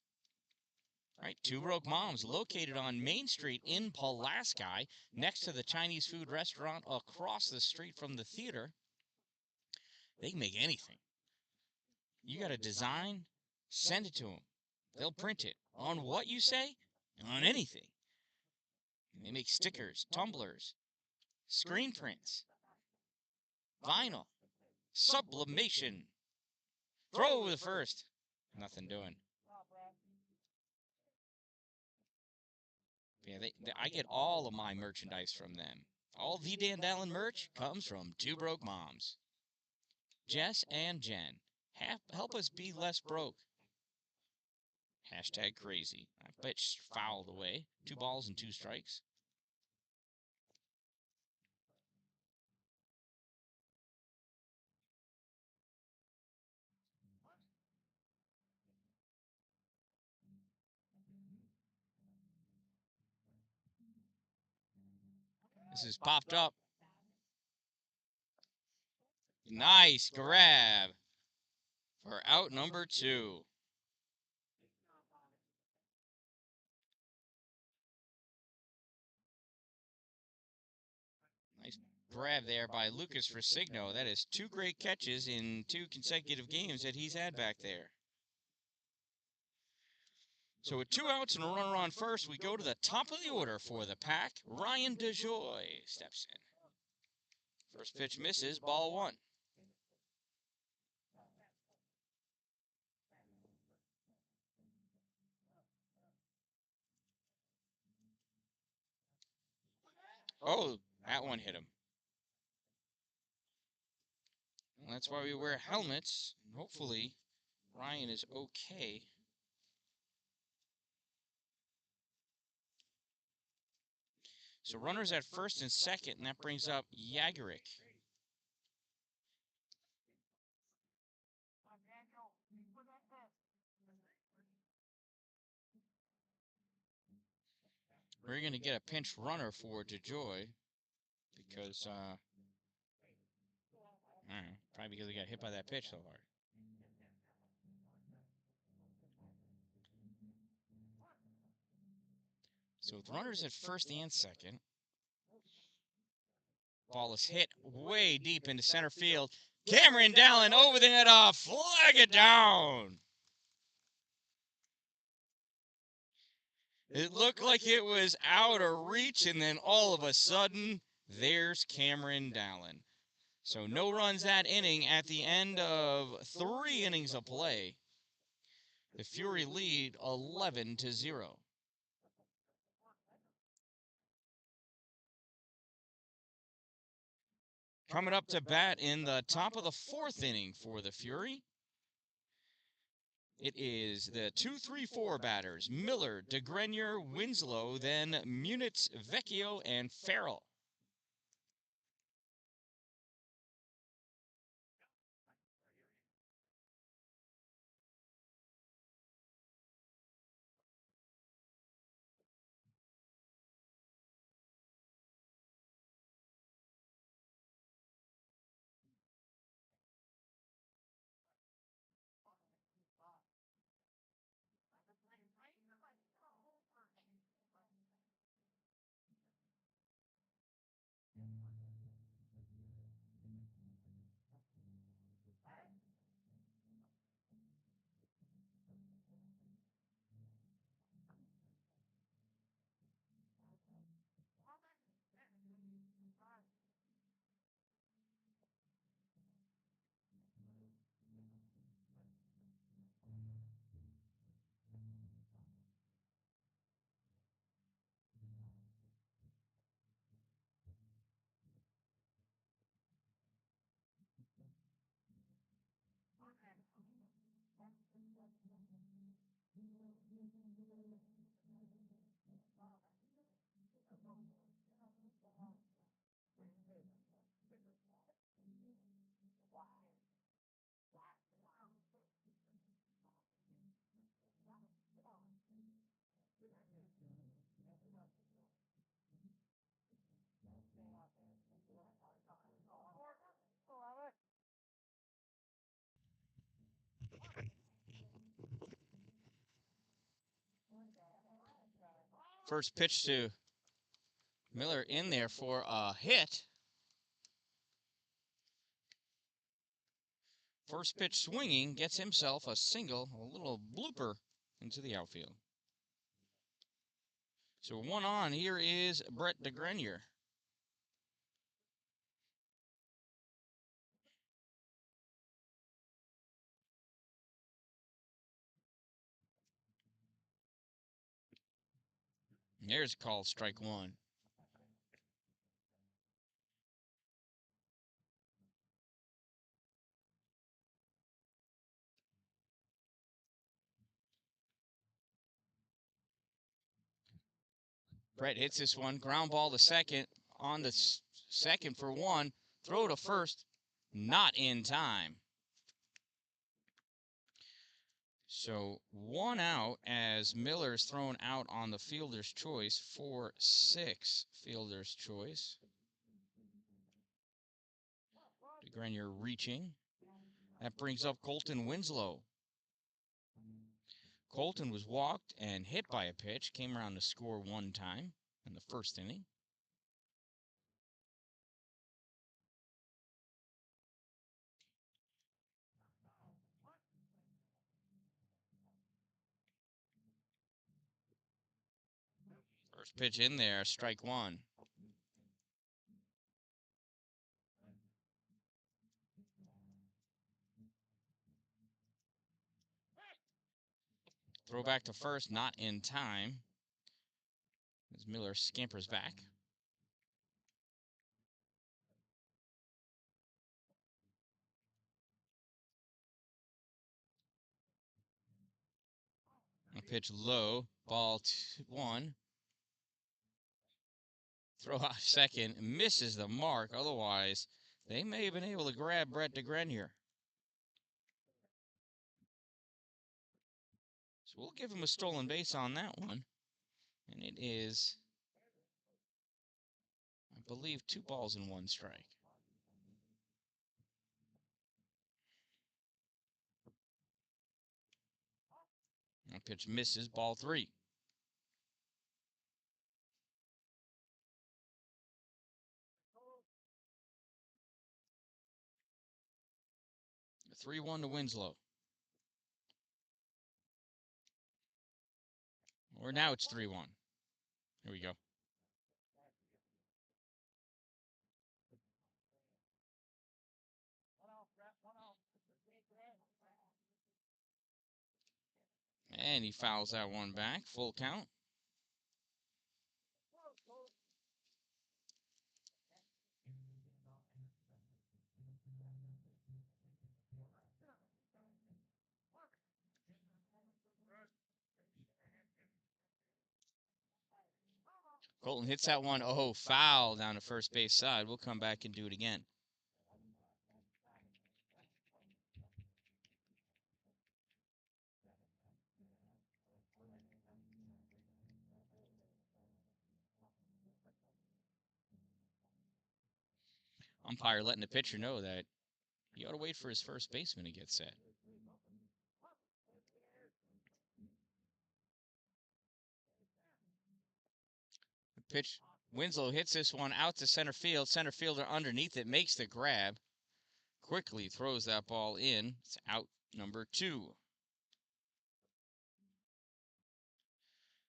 Right, Two Broke Moms, located on Main Street in Pulaski, next to the Chinese food restaurant across the street from the theater. They can make anything. You got a design, send it to them. They'll print it. On what you say? On anything. They make stickers, tumblers, screen prints, vinyl, sublimation. Throw over the first. Nothing doing. Yeah, I get all of my merchandise from them. All the Dan Dallin merch comes from Two Broke Moms. Jess and Jen, help us be less broke. Hashtag crazy. I pitched fouled away. 2 balls and 2 strikes. This is popped up. Nice grab for out number 2. Nice grab there by Lucas Frisigno. That is 2 great catches in 2 consecutive games that he's had back there. So with 2 outs and a runner on first, we go to the top of the order for the Pack. Ryan DeJoy steps in. First pitch misses, ball 1. Oh, that one hit him. Well, that's why we wear helmets. Hopefully, Ryan is okay. So runners at first and second, and that brings up Yagarick. We're going to get a pinch runner for DeJoy because, I don't know, probably because he got hit by that pitch so hard. So with runners at first and second, ball is hit way deep into center field. Cameron Dallin over the head off, flag it down. It looked like it was out of reach, and then all of a sudden, there's Cameron Dallin. So no runs that inning at the end of 3 innings of play. The Fury lead 11-0. Coming up to bat in the top of the 4th inning for the Fury, it is the 2-3-4 batters, Miller, DeGrenier, Winslow, then Munitz, Vecchio, and Farrell. First pitch to Miller in there for a hit. First pitch swinging, gets himself a single, a little blooper into the outfield. So 1 on, here is Brett DeGrenier. There's called strike 1. Brett hits this one, ground ball to second, on the second for 1, throw to first, not in time. So 1 out as Miller's thrown out on the fielder's choice, 4-6 fielder's choice. Grenier reaching. That brings up Colton Winslow. Colton was walked and hit by a pitch, came around to score one time in the first inning. First pitch in there, strike one. Throw back to first, not in time, as Miller scampers back. A pitch low, ball one. Throw out second, misses the mark. Otherwise, they may have been able to grab Brett DeGrenier. So we'll give him a stolen base on that one. And it is, I believe, 2 balls and 1 strike. That pitch misses, ball 3. 3-1 to Winslow. Or now it's 3-1. Here we go. And he fouls that one back. Full count. Colton hits that one. Oh, foul down the first base side. We'll come back and do it again. Umpire letting the pitcher know that he ought to wait for his first baseman to get set. The pitch. Winslow hits this one out to center field. Center fielder underneath it makes the grab. Quickly throws that ball in. It's out number 2.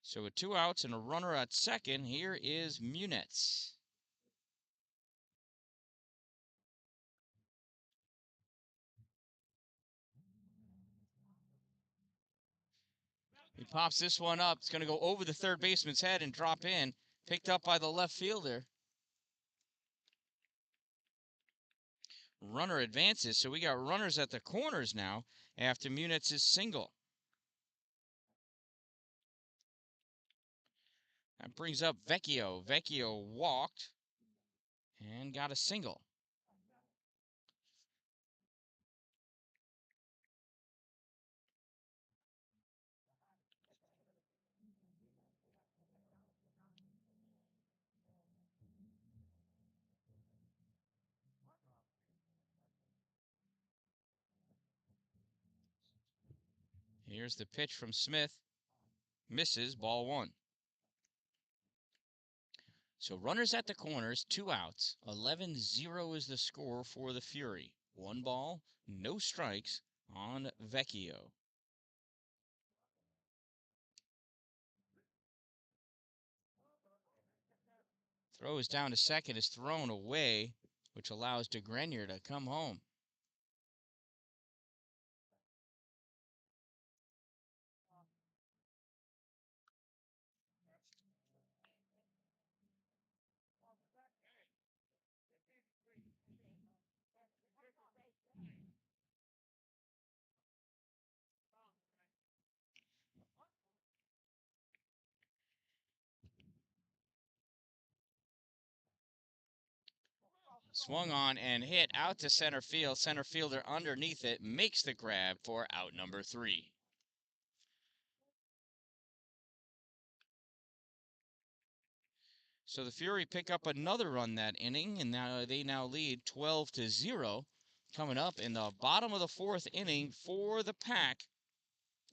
So with 2 outs and a runner at second, here is Munetz. He pops this one up. It's going to go over the third baseman's head and drop in. Picked up by the left fielder. Runner advances, so we got runners at the corners now after Munitz's single. That brings up Vecchio. Vecchio walked and got a single. Here's the pitch from Smith. Misses, ball 1. So runners at the corners, 2 outs. 11-0 is the score for the Fury. 1 ball, no strikes on Vecchio. Throw is down to second, is thrown away, which allows DeGrenier to come home. Swung on and hit out to center field. Center fielder underneath it makes the grab for out number 3. So the Fury pick up another run that inning, and now they lead 12-0. Coming up in the bottom of the fourth inning for the Pack,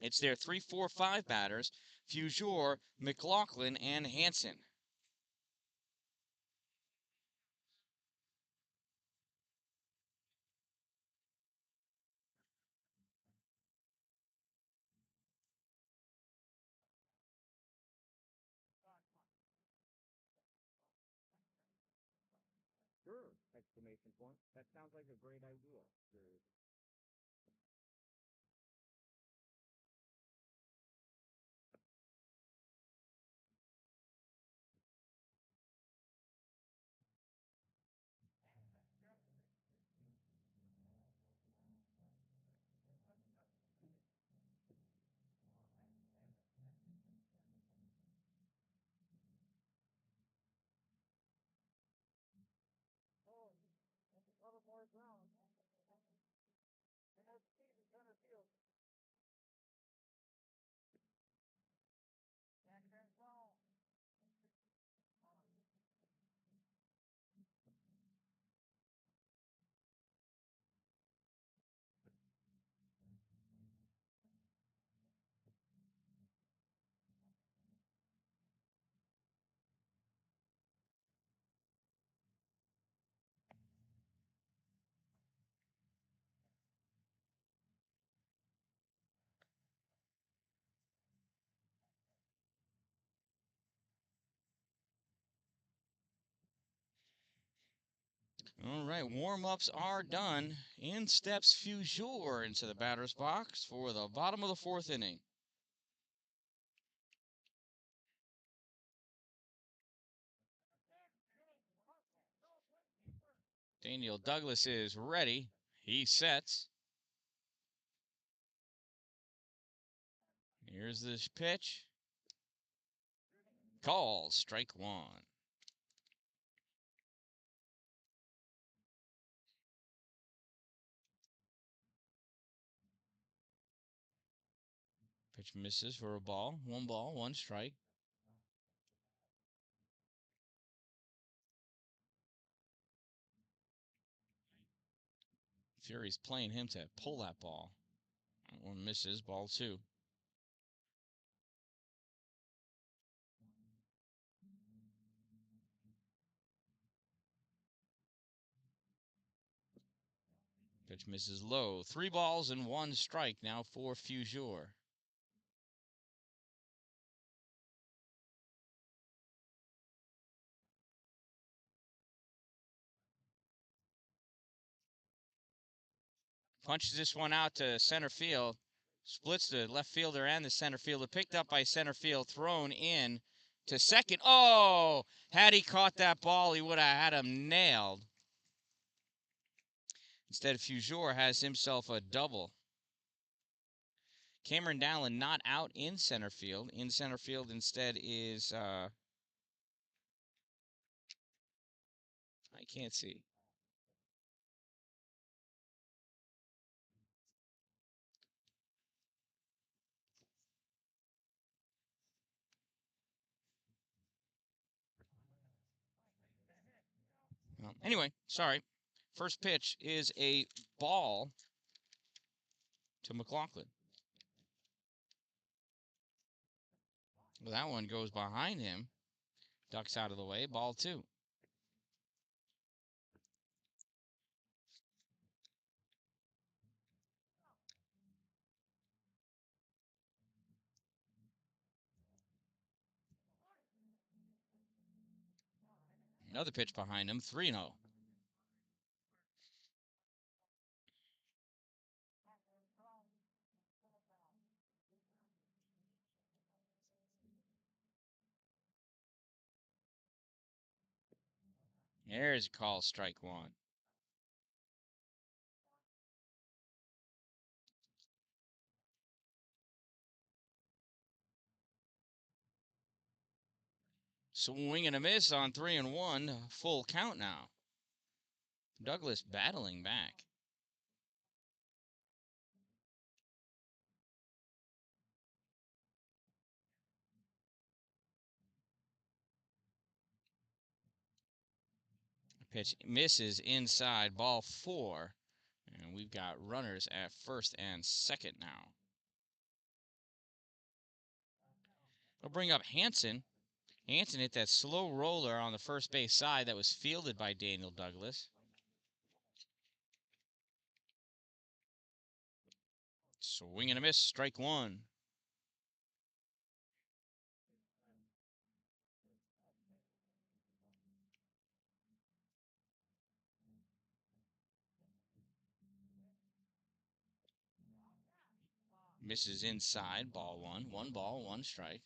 it's their 3-4-5 batters: Fugere, McLaughlin, and Hanson. Sure! Exclamation point. That sounds like a great idea. Sure. All right, warm-ups are done. In steps Fugere into the batter's box for the bottom of the fourth inning. Daniel Douglas is ready. He sets. Here's this pitch. Call, strike one. Pitch misses for a ball. Ball, one strike. Fury's playing him to pull that ball. That one misses, ball two. Pitch misses low. 3 balls and 1 strike now for Fugere. Punches this one out to center field. Splits the left fielder and the center fielder. Picked up by center field. Thrown in to second. Oh! Had he caught that ball, he would have had him nailed. Instead, Fugere has himself a double. Cameron Dallin not out in center field. In center field instead is, I can't see. Well, anyway, sorry. First pitch is a ball to McLaughlin. Well, that one goes behind him. Ducks out of the way. Ball two. Another pitch behind him. 3-0. There's a call, strike one. Swing and a miss on 3-1. Full count now. Douglas battling back. Pitch misses inside, ball 4. And we've got runners at first and second now. They'll bring up Hanson. Hanson hit that slow roller on the first base side that was fielded by Daniel Douglas. Swing and a miss, strike 1. Misses inside, ball 1. 1 ball, 1 strike.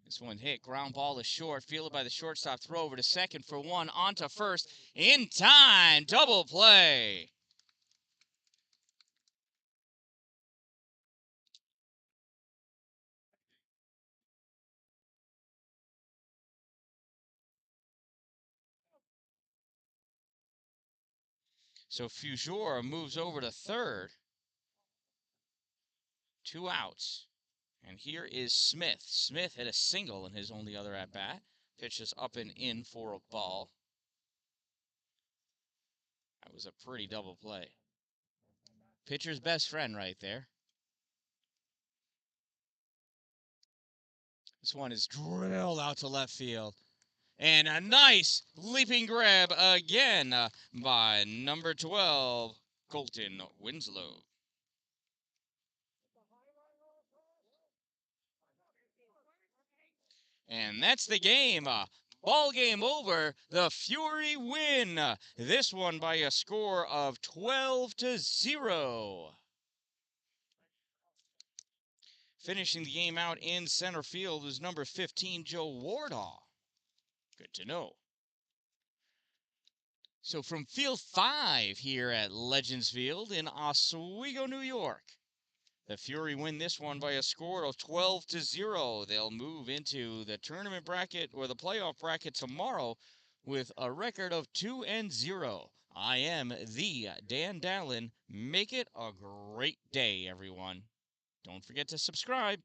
This one hit, ground ball to short, fielded by the shortstop, throw over to second for 1, on to first, in time, double play. So Fugere moves over to third. 2 outs. And here is Smith. Smith hit a single in his only other at-bat. Pitches up and in for a ball. That was a pretty double play. Pitcher's best friend right there. This one is drilled out to left field. And a nice leaping grab again by number 12, Colton Winslow. And that's the game. Ball game over. The Fury win. This one by a score of 12-0. Finishing the game out in center field is number 15, Joe Wardall. Good to know. So from Field 5 here at Legends Field in Oswego, New York, the Fury win this one by a score of 12-0. They'll move into the tournament bracket or the playoff bracket tomorrow with a record of 2-0. I am the Dan Dallin. Make it a great day, everyone. Don't forget to subscribe.